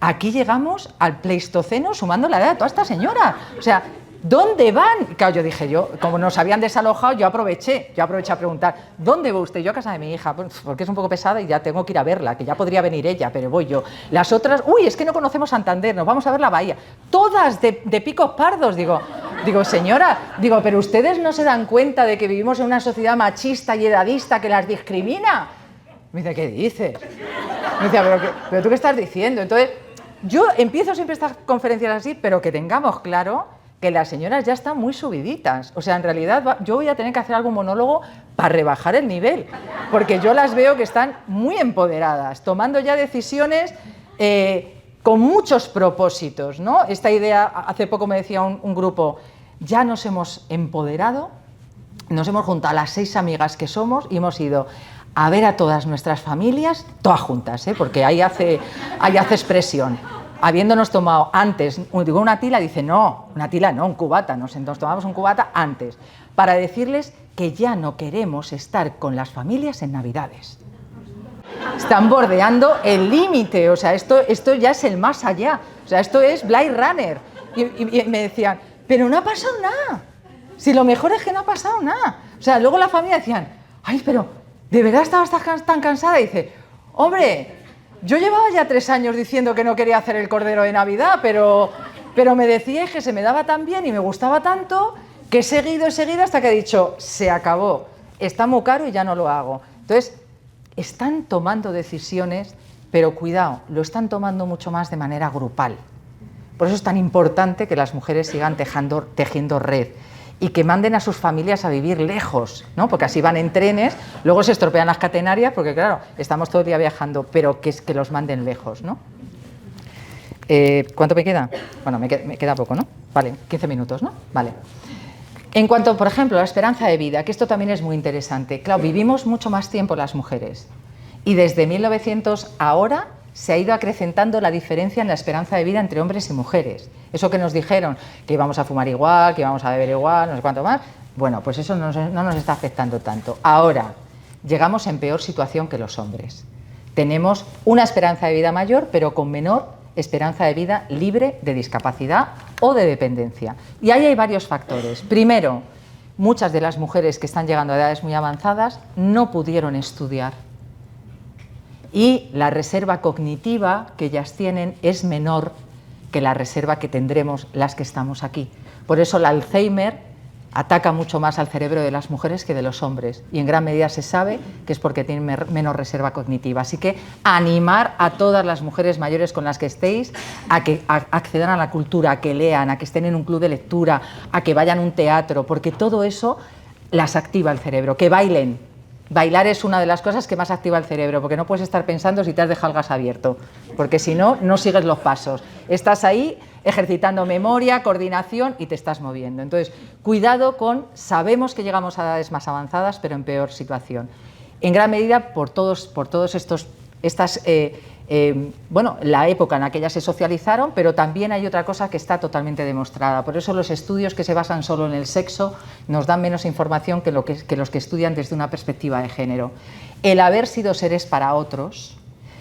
aquí llegamos al Pleistoceno sumando la edad de toda esta señora. O sea, ¿dónde van? Claro, yo dije, como nos habían desalojado, yo aproveché a preguntar, ¿dónde va usted? Yo a casa de mi hija, porque es un poco pesada y ya tengo que ir a verla, que ya podría venir ella, pero voy yo. Las otras, uy, es que no conocemos Santander, nos vamos a ver la bahía. Todas de picos pardos, digo, señora, pero ustedes no se dan cuenta de que vivimos en una sociedad machista y edadista que las discrimina. Me dice, ¿qué dices? Me decía, ¿pero tú qué estás diciendo? Entonces, yo empiezo siempre estas conferencias así, pero que tengamos claro que las señoras ya están muy subiditas. O sea, en realidad yo voy a tener que hacer algún monólogo para rebajar el nivel, porque yo las veo que están muy empoderadas, tomando ya decisiones con muchos propósitos, ¿no? Esta idea, hace poco me decía un grupo, ya nos hemos empoderado, nos hemos juntado a las 6 amigas que somos y hemos ido a ver a todas nuestras familias, todas juntas, porque ahí hace expresión. Habiéndonos tomado antes, digo una tila, dice no, una tila no, un cubata, nos tomamos un cubata antes, para decirles que ya no queremos estar con las familias en Navidades. Están bordeando el límite, o sea, esto ya es el más allá, o sea, esto es Blade Runner. Y me decían, pero no ha pasado nada, si lo mejor es que no ha pasado nada. O sea, luego la familia decían, ay, pero ¿de verdad estabas tan cansada? Y dice, hombre, yo llevaba ya 3 años diciendo que no quería hacer el cordero de Navidad, pero me decíais que se me daba tan bien y me gustaba tanto que he seguido hasta que he dicho, se acabó, está muy caro y ya no lo hago. Entonces, están tomando decisiones, pero cuidado, lo están tomando mucho más de manera grupal. Por eso es tan importante que las mujeres sigan tejiendo red y que manden a sus familias a vivir lejos, ¿no? Porque así van en trenes, luego se estropean las catenarias, porque claro, estamos todo el día viajando, pero que los manden lejos, ¿no? ¿Cuánto me queda? Bueno, me queda poco, ¿no? Vale, 15 minutos, ¿no? Vale. En cuanto, por ejemplo, a la esperanza de vida, que esto también es muy interesante. Claro, vivimos mucho más tiempo las mujeres y desde 1900 ahora se ha ido acrecentando la diferencia en la esperanza de vida entre hombres y mujeres. Eso que nos dijeron, que íbamos a fumar igual, que íbamos a beber igual, no sé cuánto más, bueno, pues eso no nos está afectando tanto. Ahora, llegamos en peor situación que los hombres. Tenemos una esperanza de vida mayor, pero con menor esperanza de vida libre de discapacidad o de dependencia. Y ahí hay varios factores. Primero, muchas de las mujeres que están llegando a edades muy avanzadas no pudieron estudiar. Y la reserva cognitiva que ellas tienen es menor que la reserva que tendremos las que estamos aquí. Por eso el Alzheimer ataca mucho más al cerebro de las mujeres que de los hombres, y en gran medida se sabe que es porque tienen menos reserva cognitiva. Así que animar a todas las mujeres mayores con las que estéis a que accedan a la cultura, a que lean, a que estén en un club de lectura, a que vayan a un teatro, porque todo eso las activa el cerebro, que bailen. Bailar es una de las cosas que más activa el cerebro, porque no puedes estar pensando si te has dejado el gas abierto, porque si no, no sigues los pasos. Estás ahí ejercitando memoria, coordinación y te estás moviendo. Entonces, cuidado sabemos que llegamos a edades más avanzadas, pero en peor situación. En gran medida por todos la época en la que ellas se socializaron, pero también hay otra cosa que está totalmente demostrada. Por eso los estudios que se basan solo en el sexo nos dan menos información que los que estudian desde una perspectiva de género. El haber sido seres para otros,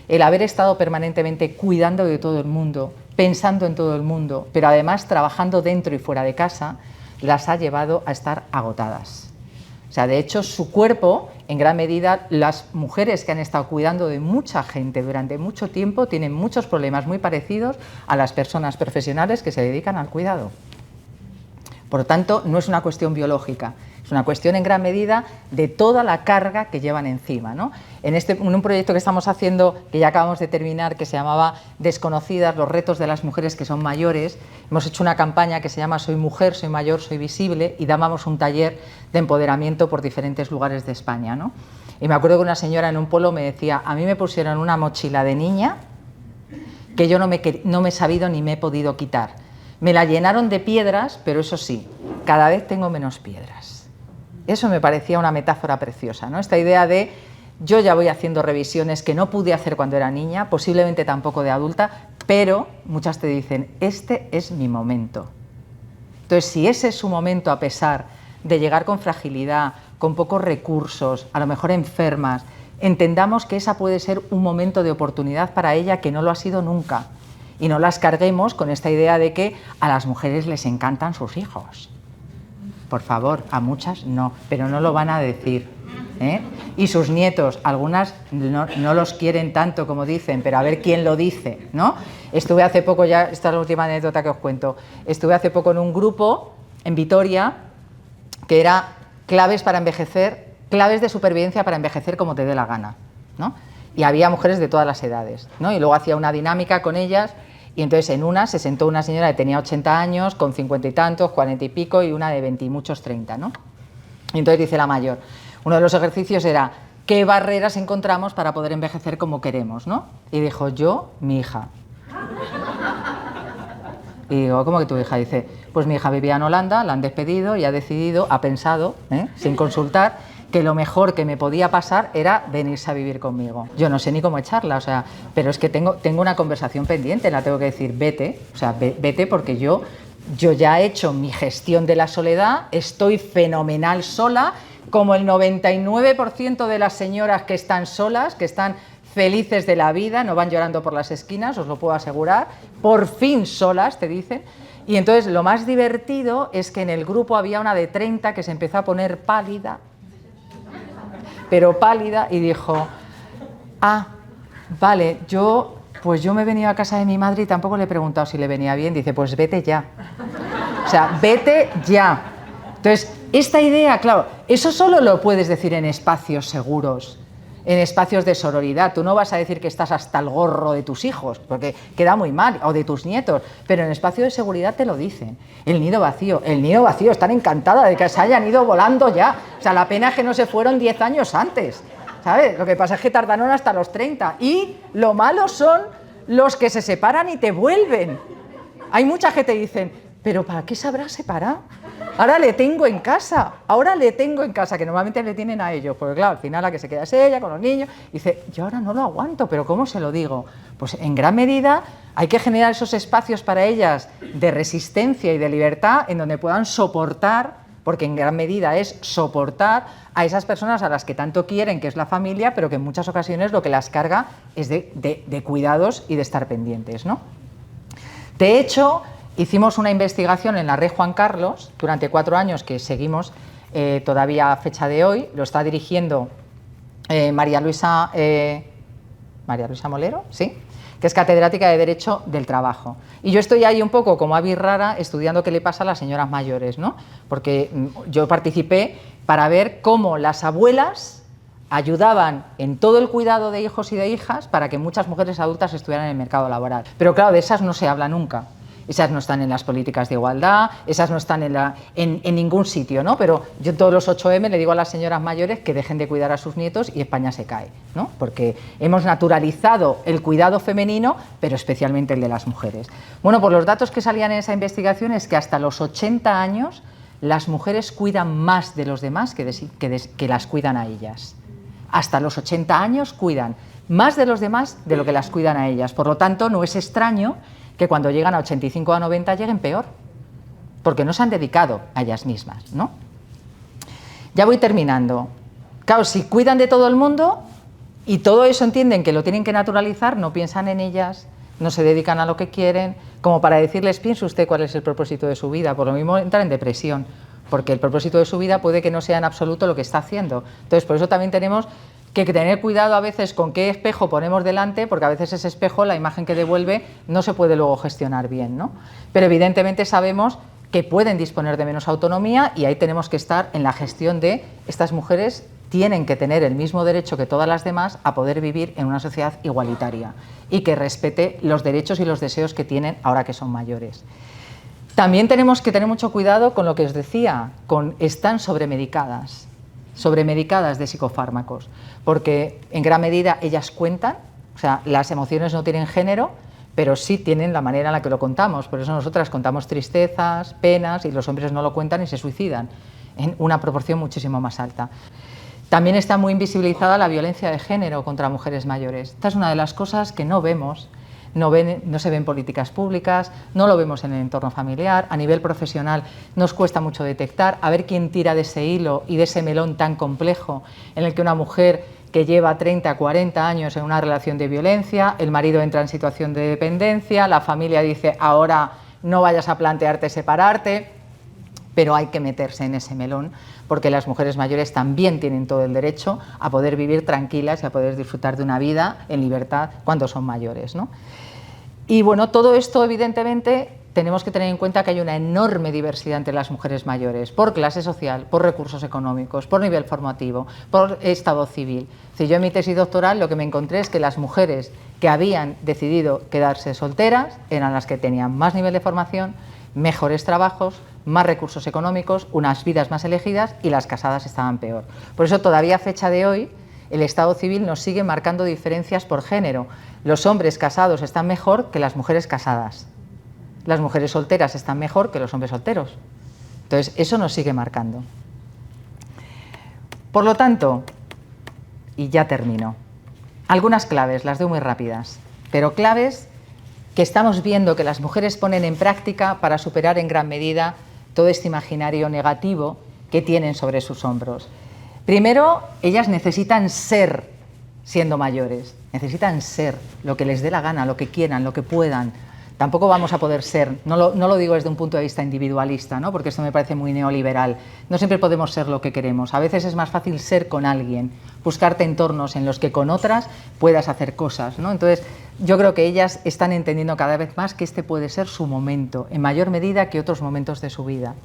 el haber estado permanentemente cuidando de todo el mundo, pensando en todo el mundo, pero además trabajando dentro y fuera de casa, las ha llevado a estar agotadas. O sea, de hecho, su cuerpo, en gran medida, las mujeres que han estado cuidando de mucha gente durante mucho tiempo tienen muchos problemas muy parecidos a las personas profesionales que se dedican al cuidado. Por lo tanto, no es una cuestión biológica, Es una cuestión en gran medida de toda la carga que llevan encima, ¿no? En un proyecto que estamos haciendo, que ya acabamos de terminar, que se llamaba Desconocidas, los retos de las mujeres que son mayores, hemos hecho una campaña que se llama Soy mujer, soy mayor, soy visible, y dábamos un taller de empoderamiento por diferentes lugares de España, ¿no? Y me acuerdo que una señora en un pueblo me decía, a mí me pusieron una mochila de niña que yo no me he sabido ni me he podido quitar. Me la llenaron de piedras, pero eso sí, cada vez tengo menos piedras. Eso me parecía una metáfora preciosa, ¿no? Esta idea de yo ya voy haciendo revisiones que no pude hacer cuando era niña, posiblemente tampoco de adulta, pero muchas te dicen, este es mi momento. Entonces, si ese es su momento, a pesar de llegar con fragilidad, con pocos recursos, a lo mejor enfermas, entendamos que esa puede ser un momento de oportunidad para ella que no lo ha sido nunca. Y no las carguemos con esta idea de que a las mujeres les encantan sus hijos. Por favor, a muchas no, pero no lo van a decir, ¿eh? Y sus nietos, algunas no los quieren tanto como dicen, pero a ver quién lo dice, ¿no? Estuve hace poco, ya esta es la última anécdota que os cuento, estuve hace poco en un grupo en Vitoria que era claves para envejecer, claves de supervivencia para envejecer como te dé la gana, ¿no? Y había mujeres de todas las edades, ¿no? Y luego hacía una dinámica con ellas. Y entonces en una se sentó una señora que tenía 80 años, con 50 y tantos, 40 y pico, y una de 20 y muchos 30, ¿no? Y entonces dice la mayor, uno de los ejercicios era, ¿qué barreras encontramos para poder envejecer como queremos, ¿no? Y dijo, yo, mi hija. Y digo, ¿cómo que tu hija? Dice, pues mi hija vivía en Holanda, la han despedido y ha decidido, ha pensado, sin consultar, que lo mejor que me podía pasar era venirse a vivir conmigo. Yo no sé ni cómo echarla, o sea, pero es que tengo una conversación pendiente, la tengo que decir, vete, o sea, vete porque yo ya he hecho mi gestión de la soledad, estoy fenomenal sola, como el 99% de las señoras que están solas, que están felices de la vida, no van llorando por las esquinas, os lo puedo asegurar, por fin solas, te dicen. Y entonces lo más divertido es que en el grupo había una de 30 que se empezó a poner pálida, pero pálida, y dijo, vale, pues yo me he venido a casa de mi madre y tampoco le he preguntado si le venía bien. Dice, pues vete ya. O sea, vete ya. Entonces, esta idea, claro, eso solo lo puedes decir en espacios seguros, en espacios de sororidad. Tú no vas a decir que estás hasta el gorro de tus hijos, porque queda muy mal, o de tus nietos, pero en espacio de seguridad te lo dicen. El nido vacío, están encantadas de que se hayan ido volando ya. O sea, la pena es que no se fueron 10 años antes, ¿sabes? Lo que pasa es que tardaron hasta los 30. Y lo malo son los que se separan y te vuelven. Hay mucha gente que dicen, ¿pero para qué se habrá separado? Ahora le tengo en casa, que normalmente le tienen a ellos, porque claro, al final la que se queda es ella, con los niños, y dice, yo ahora no lo aguanto, pero ¿cómo se lo digo? Pues en gran medida hay que generar esos espacios para ellas de resistencia y de libertad en donde puedan soportar, porque en gran medida es soportar a esas personas a las que tanto quieren, que es la familia, pero que en muchas ocasiones lo que las carga es de cuidados y de estar pendientes, ¿no? De hecho, hicimos una investigación en la Red Juan Carlos durante 4 años que seguimos todavía a fecha de hoy. Lo está dirigiendo María Luisa Molero, ¿sí?, que es catedrática de Derecho del Trabajo. Y yo estoy ahí un poco como avis rara estudiando qué le pasa a las señoras mayores, ¿no? Porque yo participé para ver cómo las abuelas ayudaban en todo el cuidado de hijos y de hijas para que muchas mujeres adultas estuvieran en el mercado laboral. Pero claro, de esas no se habla nunca. Esas no están en las políticas de igualdad, esas no están en ningún sitio, ¿no? Pero yo todos los 8M le digo a las señoras mayores que dejen de cuidar a sus nietos y España se cae, ¿no? Porque hemos naturalizado el cuidado femenino, pero especialmente el de las mujeres. Bueno, pues los datos que salían en esa investigación es que hasta los 80 años las mujeres cuidan más de los demás que las cuidan a ellas. Hasta los 80 años cuidan más de los demás de lo que las cuidan a ellas. Por lo tanto, no es extraño que cuando llegan a 85 o a 90 lleguen peor, porque no se han dedicado a ellas mismas, ¿no? Ya voy terminando. Claro, si cuidan de todo el mundo y todo eso entienden que lo tienen que naturalizar, no piensan en ellas, no se dedican a lo que quieren, como para decirles, piense usted cuál es el propósito de su vida. Por lo mismo entran en depresión, porque el propósito de su vida puede que no sea en absoluto lo que está haciendo. Entonces, por eso también tenemos que tener cuidado a veces con qué espejo ponemos delante, porque a veces ese espejo, la imagen que devuelve, no se puede luego gestionar bien, ¿no? Pero evidentemente sabemos que pueden disponer de menos autonomía, y ahí tenemos que estar en la gestión de estas mujeres tienen que tener el mismo derecho que todas las demás a poder vivir en una sociedad igualitaria y que respete los derechos y los deseos que tienen ahora que son mayores. También tenemos que tener mucho cuidado con lo que os decía, están sobremedicadas de psicofármacos, porque en gran medida ellas cuentan, o sea, las emociones no tienen género, pero sí tienen la manera en la que lo contamos. Por eso nosotras contamos tristezas, penas, y los hombres no lo cuentan y se suicidan en una proporción muchísimo más alta. También está muy invisibilizada la violencia de género contra mujeres mayores. Esta es una de las cosas que no vemos, no se ven en políticas públicas, no lo vemos en el entorno familiar, a nivel profesional nos cuesta mucho detectar, a ver quién tira de ese hilo y de ese melón tan complejo en el que una mujer que lleva 30, 40 años en una relación de violencia, el marido entra en situación de dependencia, la familia dice ahora no vayas a plantearte separarte, pero hay que meterse en ese melón porque las mujeres mayores también tienen todo el derecho a poder vivir tranquilas y a poder disfrutar de una vida en libertad cuando son mayores, ¿no? Y bueno, todo esto evidentemente tenemos que tener en cuenta que hay una enorme diversidad entre las mujeres mayores, por clase social, por recursos económicos, por nivel formativo, por estado civil. Si yo en mi tesis doctoral lo que me encontré es que las mujeres que habían decidido quedarse solteras eran las que tenían más nivel de formación, mejores trabajos, más recursos económicos, unas vidas más elegidas, y las casadas estaban peor. Por eso todavía a fecha de hoy el Estado civil nos sigue marcando diferencias por género. Los hombres casados están mejor que las mujeres casadas. Las mujeres solteras están mejor que los hombres solteros. Entonces, eso nos sigue marcando. Por lo tanto, y ya termino, algunas claves, las doy muy rápidas, pero claves que estamos viendo que las mujeres ponen en práctica para superar en gran medida todo este imaginario negativo que tienen sobre sus hombros. Primero, ellas necesitan ser, siendo mayores, necesitan ser lo que les dé la gana, lo que quieran, lo que puedan. Tampoco vamos a poder ser, no lo digo desde un punto de vista individualista, ¿no? Porque esto me parece muy neoliberal. No siempre podemos ser lo que queremos. A veces es más fácil ser con alguien, buscarte entornos en los que con otras puedas hacer cosas, ¿no? Entonces, yo creo que ellas están entendiendo cada vez más que este puede ser su momento, en mayor medida que otros momentos de su vida.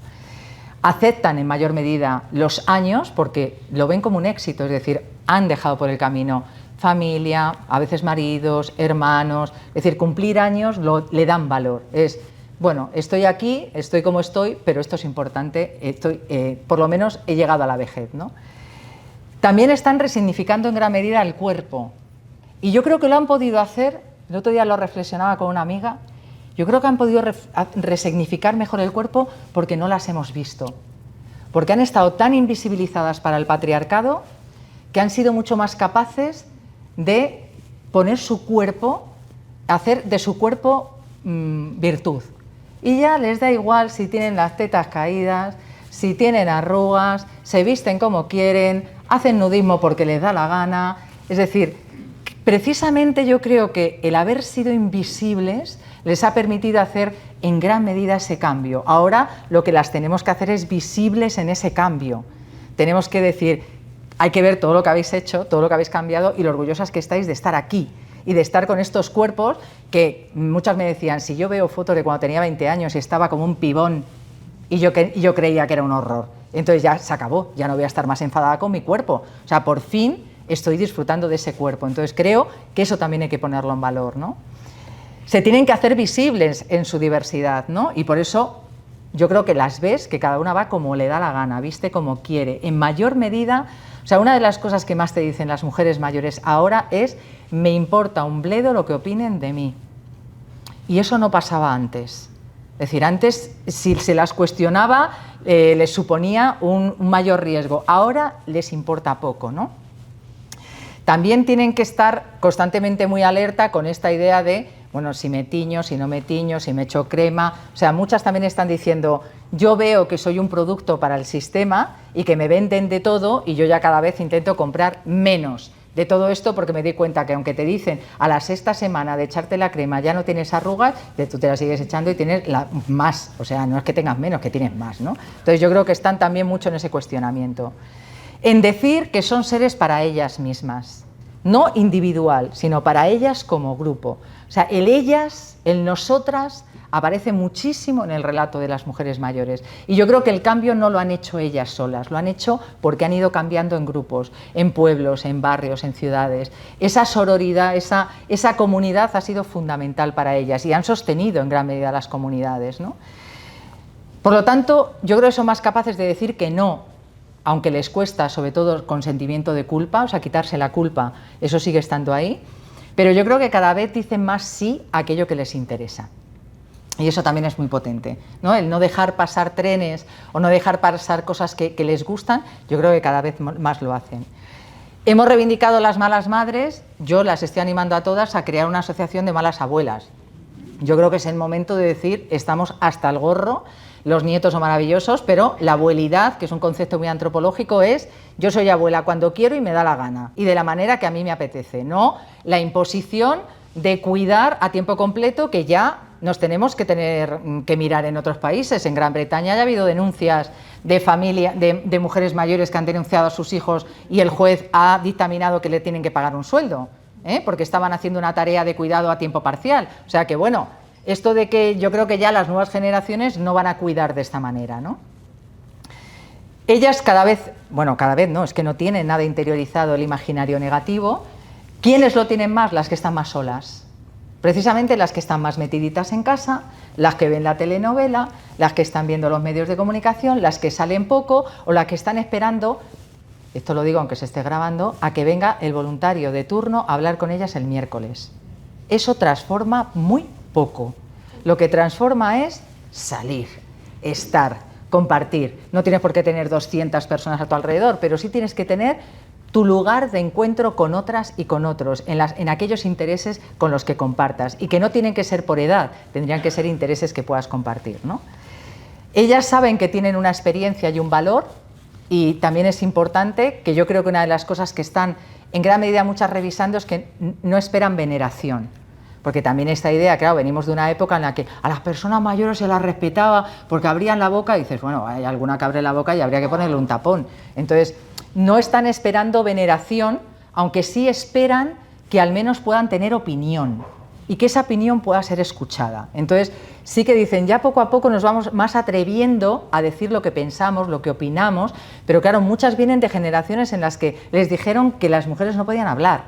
Aceptan en mayor medida los años porque lo ven como un éxito, es decir, han dejado por el camino familia, a veces maridos, hermanos, es decir, cumplir años le dan valor. Es, bueno, estoy aquí, estoy como estoy, pero esto es importante, por lo menos he llegado a la vejez, ¿no? También están resignificando en gran medida el cuerpo. Y yo creo que lo han podido hacer, el otro día lo reflexionaba con una amiga, yo creo que han podido resignificar mejor el cuerpo porque no las hemos visto. Porque han estado tan invisibilizadas para el patriarcado que han sido mucho más capaces de poner su cuerpo, hacer de su cuerpo virtud. Y ya les da igual si tienen las tetas caídas, si tienen arrugas, se visten como quieren, hacen nudismo porque les da la gana. Es decir, precisamente yo creo que el haber sido invisibles les ha permitido hacer en gran medida ese cambio. Ahora lo que las tenemos que hacer es visibles en ese cambio. Tenemos que decir, hay que ver todo lo que habéis hecho, todo lo que habéis cambiado y lo orgullosas que estáis de estar aquí y de estar con estos cuerpos que muchas me decían, si yo veo fotos de cuando tenía 20 años y estaba como un pibón y yo creía que era un horror, entonces ya se acabó, ya no voy a estar más enfadada con mi cuerpo. O sea, por fin estoy disfrutando de ese cuerpo. Entonces creo que eso también hay que ponerlo en valor, ¿no? Se tienen que hacer visibles en su diversidad, ¿no? Y por eso yo creo que las ves, que cada una va como le da la gana, viste como quiere, en mayor medida. O sea, una de las cosas que más te dicen las mujeres mayores ahora es me importa un bledo lo que opinen de mí. Y eso no pasaba antes. Es decir, antes si se las cuestionaba les suponía un mayor riesgo. Ahora les importa poco, ¿no? También tienen que estar constantemente muy alerta con esta idea de, bueno, si me tiño, si no me tiño, si me echo crema. O sea, muchas también están diciendo, yo veo que soy un producto para el sistema y que me venden de todo y yo ya cada vez intento comprar menos de todo esto porque me di cuenta que aunque te dicen a la sexta semana de echarte la crema ya no tienes arrugas, tú te la sigues echando y tienes más. O sea, no es que tengas menos, que tienes más, ¿no? Entonces yo creo que están también mucho en ese cuestionamiento. En decir que son seres para ellas mismas, no individual, sino para ellas como grupo. O sea, el ellas, el nosotras, aparece muchísimo en el relato de las mujeres mayores. Y yo creo que el cambio no lo han hecho ellas solas, lo han hecho porque han ido cambiando en grupos, en pueblos, en barrios, en ciudades. Esa sororidad, esa comunidad ha sido fundamental para ellas y han sostenido en gran medida las comunidades, ¿no? Por lo tanto, yo creo que son más capaces de decir que no, aunque les cuesta, sobre todo con sentimiento de culpa, o sea, quitarse la culpa, eso sigue estando ahí, pero yo creo que cada vez dicen más sí a aquello que les interesa. Y eso también es muy potente, ¿no? El no dejar pasar trenes o no dejar pasar cosas que les gustan, yo creo que cada vez más lo hacen. Hemos reivindicado las malas madres, yo las estoy animando a todas a crear una asociación de malas abuelas. Yo creo que es el momento de decir, estamos hasta el gorro, los nietos son maravillosos, pero la abuelidad, que es un concepto muy antropológico, es yo soy abuela cuando quiero y me da la gana, y de la manera que a mí me apetece, no la imposición de cuidar a tiempo completo, que ya nos tenemos que tener que mirar en otros países. En Gran Bretaña ya ha habido denuncias de mujeres mayores que han denunciado a sus hijos y el juez ha dictaminado que le tienen que pagar un sueldo, porque estaban haciendo una tarea de cuidado a tiempo parcial. O sea que, bueno, esto de que yo creo que ya las nuevas generaciones no van a cuidar de esta manera, ¿no? Ellas cada vez no, es que no tienen nada interiorizado el imaginario negativo. ¿Quiénes lo tienen más? Las que están más solas. Precisamente las que están más metiditas en casa, las que ven la telenovela, las que están viendo los medios de comunicación, las que salen poco o las que están esperando, esto lo digo aunque se esté grabando, a que venga el voluntario de turno a hablar con ellas el miércoles. Eso transforma muy poco. Lo que transforma es salir, estar, compartir. No tienes por qué tener 200 personas a tu alrededor, pero sí tienes que tener tu lugar de encuentro con otras y con otros, en aquellos intereses con los que compartas, y que no tienen que ser por edad, tendrían que ser intereses que puedas compartir, ¿no? Ellas saben que tienen una experiencia y un valor, y también es importante, que yo creo que una de las cosas que están en gran medida muchas revisando es que no esperan veneración. Porque también esta idea, claro, venimos de una época en la que a las personas mayores se las respetaba porque abrían la boca y dices, bueno, hay alguna que abre la boca y habría que ponerle un tapón. Entonces, no están esperando veneración, aunque sí esperan que al menos puedan tener opinión y que esa opinión pueda ser escuchada. Entonces, sí que dicen, ya poco a poco nos vamos más atreviendo a decir lo que pensamos, lo que opinamos, pero claro, muchas vienen de generaciones en las que les dijeron que las mujeres no podían hablar,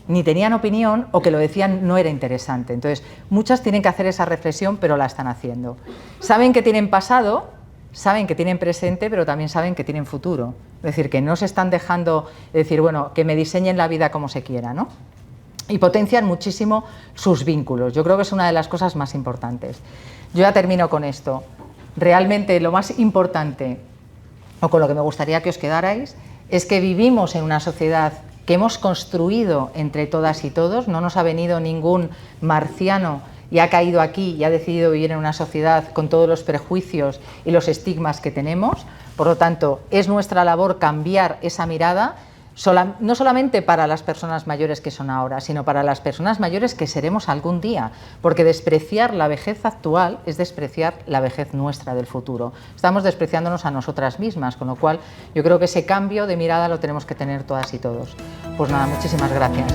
ni tenían opinión o que lo decían no era interesante. Entonces, muchas tienen que hacer esa reflexión, pero la están haciendo. Saben que tienen pasado, saben que tienen presente, pero también saben que tienen futuro. Es decir, que no se están dejando decir, bueno, que me diseñen la vida como se quiera, ¿no? Y potencian muchísimo sus vínculos. Yo creo que es una de las cosas más importantes. Yo ya termino con esto. Realmente lo más importante, o con lo que me gustaría que os quedarais, es que vivimos en una sociedad que hemos construido entre todas y todos. No nos ha venido ningún marciano y ha caído aquí y ha decidido vivir en una sociedad con todos los prejuicios y los estigmas que tenemos. Por lo tanto, es nuestra labor cambiar esa mirada, no solamente para las personas mayores que son ahora, sino para las personas mayores que seremos algún día, porque despreciar la vejez actual es despreciar la vejez nuestra del futuro. Estamos despreciándonos a nosotras mismas, con lo cual yo creo que ese cambio de mirada lo tenemos que tener todas y todos. Pues nada, muchísimas gracias.